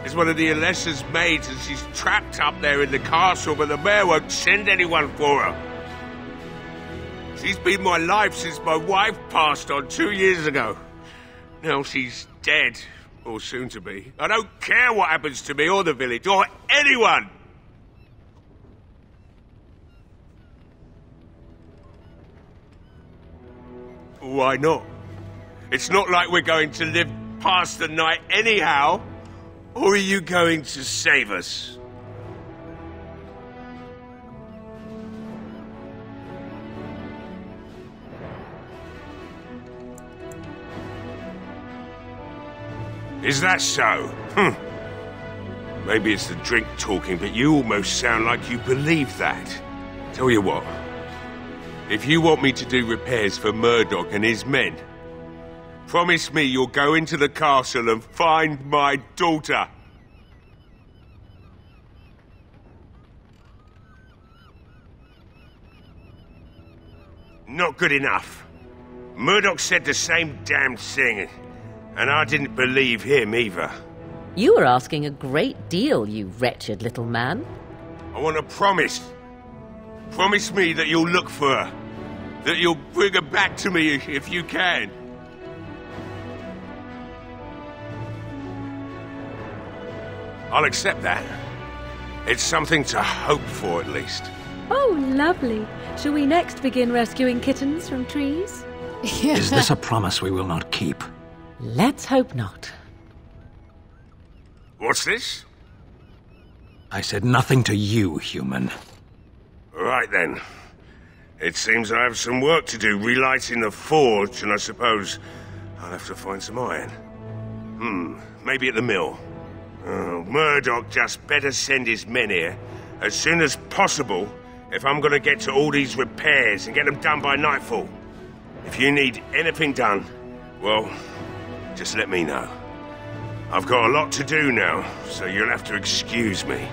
is one of the Alessa's maids, and she's trapped up there in the castle, but the mayor won't send anyone for her. She's been my life since my wife passed on 2 years ago. Now she's dead, or soon to be. I don't care what happens to me or the village, or anyone! Why not? It's not like we're going to live past the night anyhow. Or are you going to save us? Is that so? Maybe it's the drink talking, but you almost sound like you believe that. Tell you what. If you want me to do repairs for Murdoch and his men, promise me you'll go into the castle and find my daughter. Not good enough. Murdoch said the same damn thing, and I didn't believe him either. You were asking a great deal, you wretched little man. I want a promise. Promise me that you'll look for her. That you'll bring her back to me if you can. I'll accept that. It's something to hope for, at least. Oh, lovely. Shall we next begin rescuing kittens from trees? Is this a promise we will not keep? Let's hope not. What's this? I said nothing to you, human. Right then. It seems I have some work to do relighting the forge, and I suppose I'll have to find some iron. Maybe at the mill. Oh, Murdoch just better send his men here as soon as possible if I'm gonna get to all these repairs and get them done by nightfall. If you need anything done, well, just let me know. I've got a lot to do now, so you'll have to excuse me.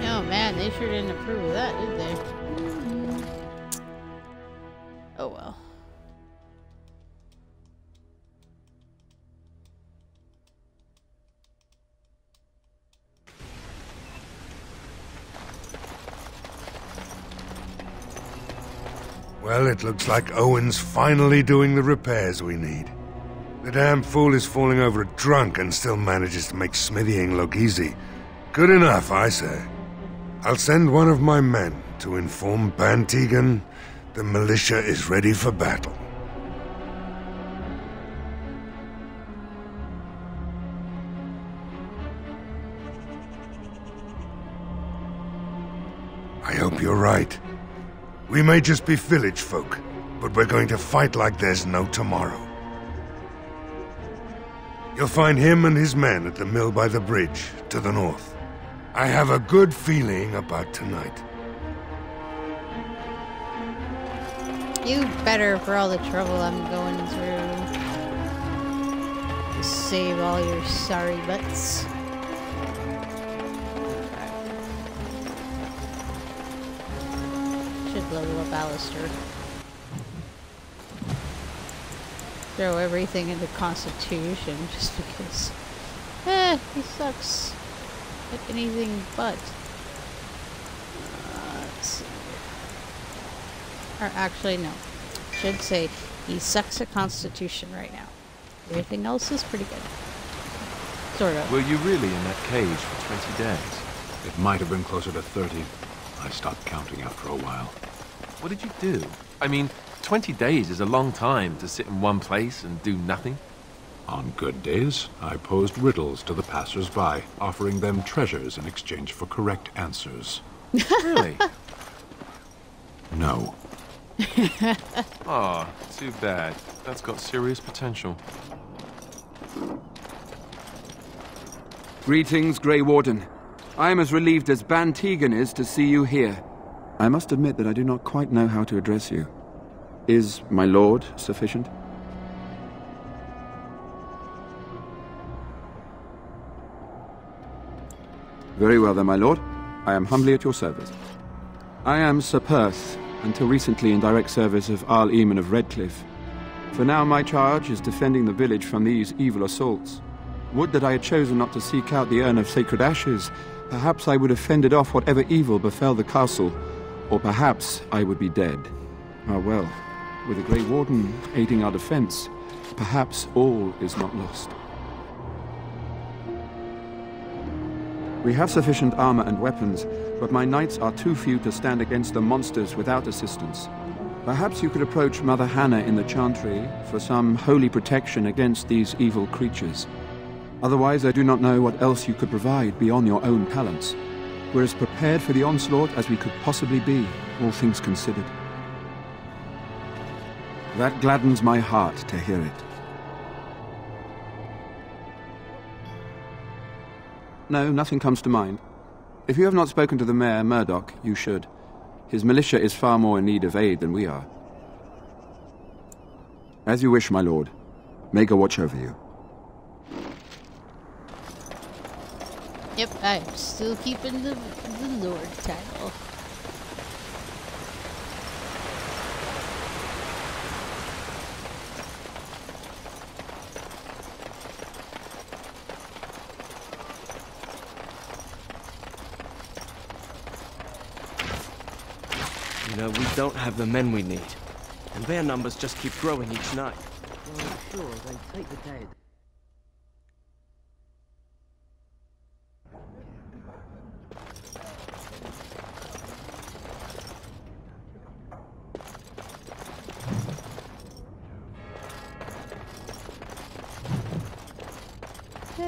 Oh man, they sure didn't approve of that, did they? Oh well. Well, it looks like Owen's finally doing the repairs we need. The damn fool is falling over a drunk and still manages to make smithying look easy. Good enough, I say. I'll send one of my men to inform Ban Tegan the militia is ready for battle. I hope you're right. We may just be village folk, but we're going to fight like there's no tomorrow. You'll find him and his men at the mill by the bridge, to the north. I have a good feeling about tonight. You better for all the trouble I'm going through. To save all your sorry butts. Should level up Alistair. Throw everything into Constitution just because. He sucks at anything but. Let's see. Or actually, no. Should say he sucks at Constitution right now. Everything else is pretty good. Sort of. Were you really in that cage for 20 days? It might have been closer to 30. I stopped counting after a while. What did you do? I mean, 20 days is a long time to sit in one place and do nothing. On good days, I posed riddles to the passers-by, offering them treasures in exchange for correct answers. Really? No. Aw, too bad. That's got serious potential. Greetings, Grey Warden. I am as relieved as Ban Tegan is to see you here. I must admit that I do not quite know how to address you. Is my lord sufficient? Very well then, my lord. I am humbly at your service. I am Sir Perth, until recently in direct service of Arl Eamon of Redcliffe. For now my charge is defending the village from these evil assaults. Would that I had chosen not to seek out the urn of sacred ashes. Perhaps I would have fended off whatever evil befell the castle, or perhaps I would be dead. Ah well, with the Grey Warden aiding our defense, perhaps all is not lost. We have sufficient armor and weapons, but my knights are too few to stand against the monsters without assistance. Perhaps you could approach Mother Hannah in the Chantry for some holy protection against these evil creatures. Otherwise, I do not know what else you could provide beyond your own talents. We're as prepared for the onslaught as we could possibly be, all things considered. That gladdens my heart to hear it. No, nothing comes to mind. If you have not spoken to the Mayor, Murdoch, you should. His militia is far more in need of aid than we are. As you wish, my lord. May God watch over you. Yep, I'm still keeping the Lord title. You know, we don't have the men we need, and their numbers just keep growing each night. Well, sure, they take the dead.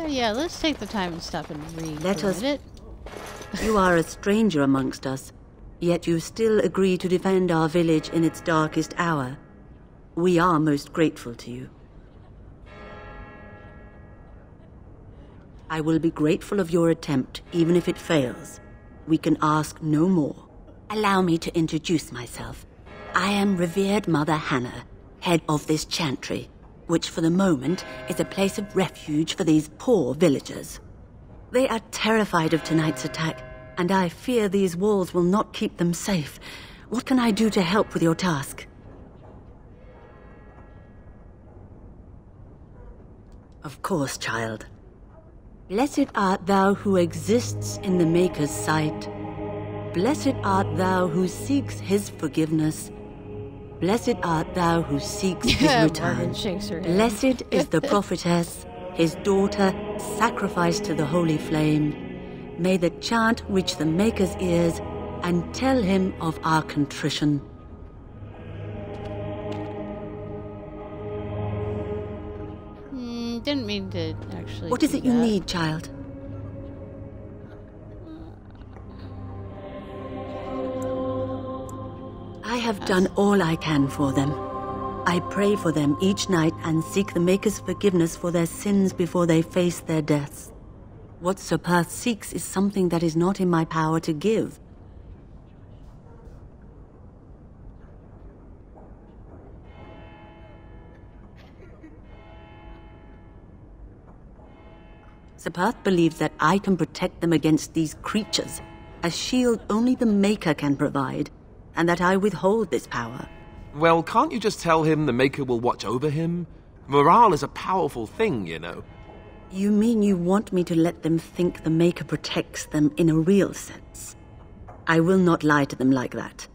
Yeah, let's take the time and stop and read Let for a us. minute. You are a stranger amongst us, yet you still agree to defend our village in its darkest hour. We are most grateful to you. I will be grateful of your attempt, even if it fails. We can ask no more. Allow me to introduce myself. I am revered Mother Hannah, head of this chantry, which for the moment is a place of refuge for these poor villagers. They are terrified of tonight's attack, and I fear these walls will not keep them safe. What can I do to help with your task? Of course, child. Blessed art thou who exists in the Maker's sight. Blessed art thou who seeks his forgiveness. Blessed art thou who seeks his return. Blessed is the prophetess, his daughter, sacrificed to the holy flame. May the chant reach the Maker's ears and tell him of our contrition. Didn't mean to actually. What is it you need, child? I have done all I can for them. I pray for them each night and seek the Maker's forgiveness for their sins before they face their deaths. What Sir Perth seeks is something that is not in my power to give. Sir Perth believes that I can protect them against these creatures, a shield only the Maker can provide, and that I withhold this power. Well, can't you just tell him the Maker will watch over him? Morale is a powerful thing, you know. You mean you want me to let them think the Maker protects them in a real sense? I will not lie to them like that.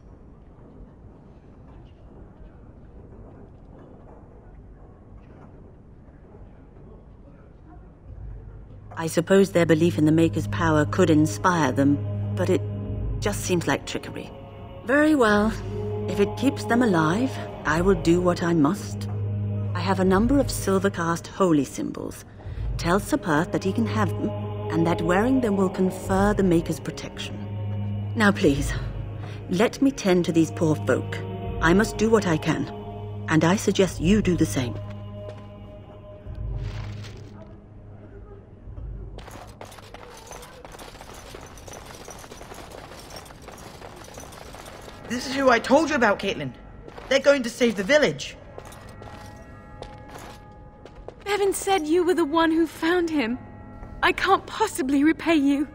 I suppose their belief in the Maker's power could inspire them, but it just seems like trickery. Very well. If it keeps them alive, I will do what I must. I have a number of silver-cast holy symbols. Tell Sir Perth that he can have them, and that wearing them will confer the Maker's protection. Now please, let me tend to these poor folk. I must do what I can, and I suggest you do the same. This is who I told you about, Caitlin. They're going to save the village. Bevan said you were the one who found him. I can't possibly repay you.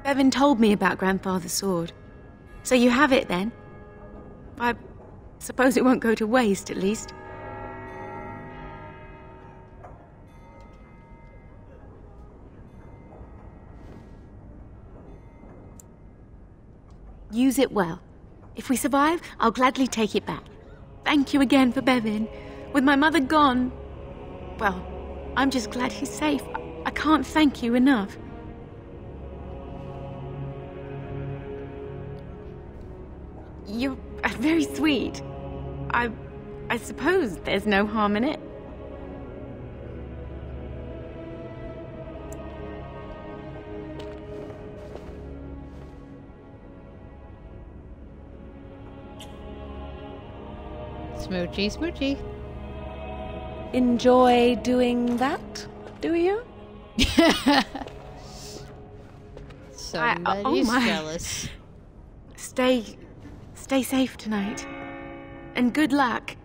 Bevan told me about Grandfather's sword. So you have it then? I suppose it won't go to waste, at least. Use it well. If we survive, I'll gladly take it back. Thank you again for Bevan. With my mother gone, well, I'm just glad he's safe. I can't thank you enough. You're very sweet. I suppose there's no harm in it. Smoochy, smoochy. Enjoy doing that, do you? Somebody's jealous. Stay safe tonight. And good luck.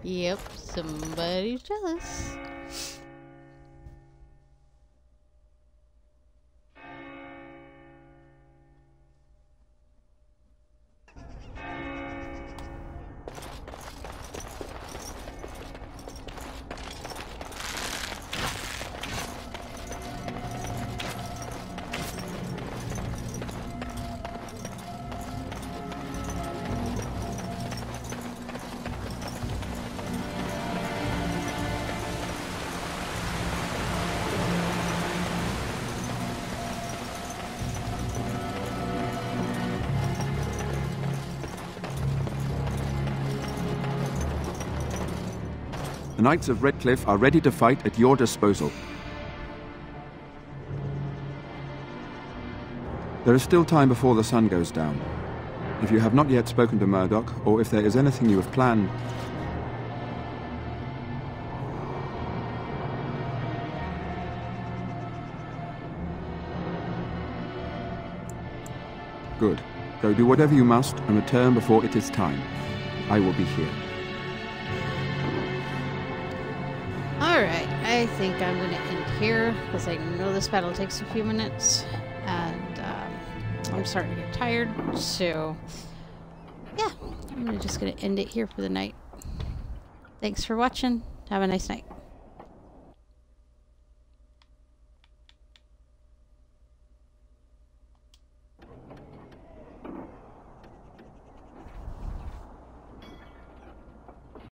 Yep, somebody's jealous. The Knights of Redcliffe are ready to fight at your disposal. There is still time before the sun goes down. If you have not yet spoken to Murdoch, or if there is anything you have planned... Good. Go do whatever you must and return before it is time. I will be here. Alright, I think I'm going to end here, because I know this battle takes a few minutes, and I'm starting to get tired, so yeah, I'm just going to end it here for the night. Thanks for watching. Have a nice night.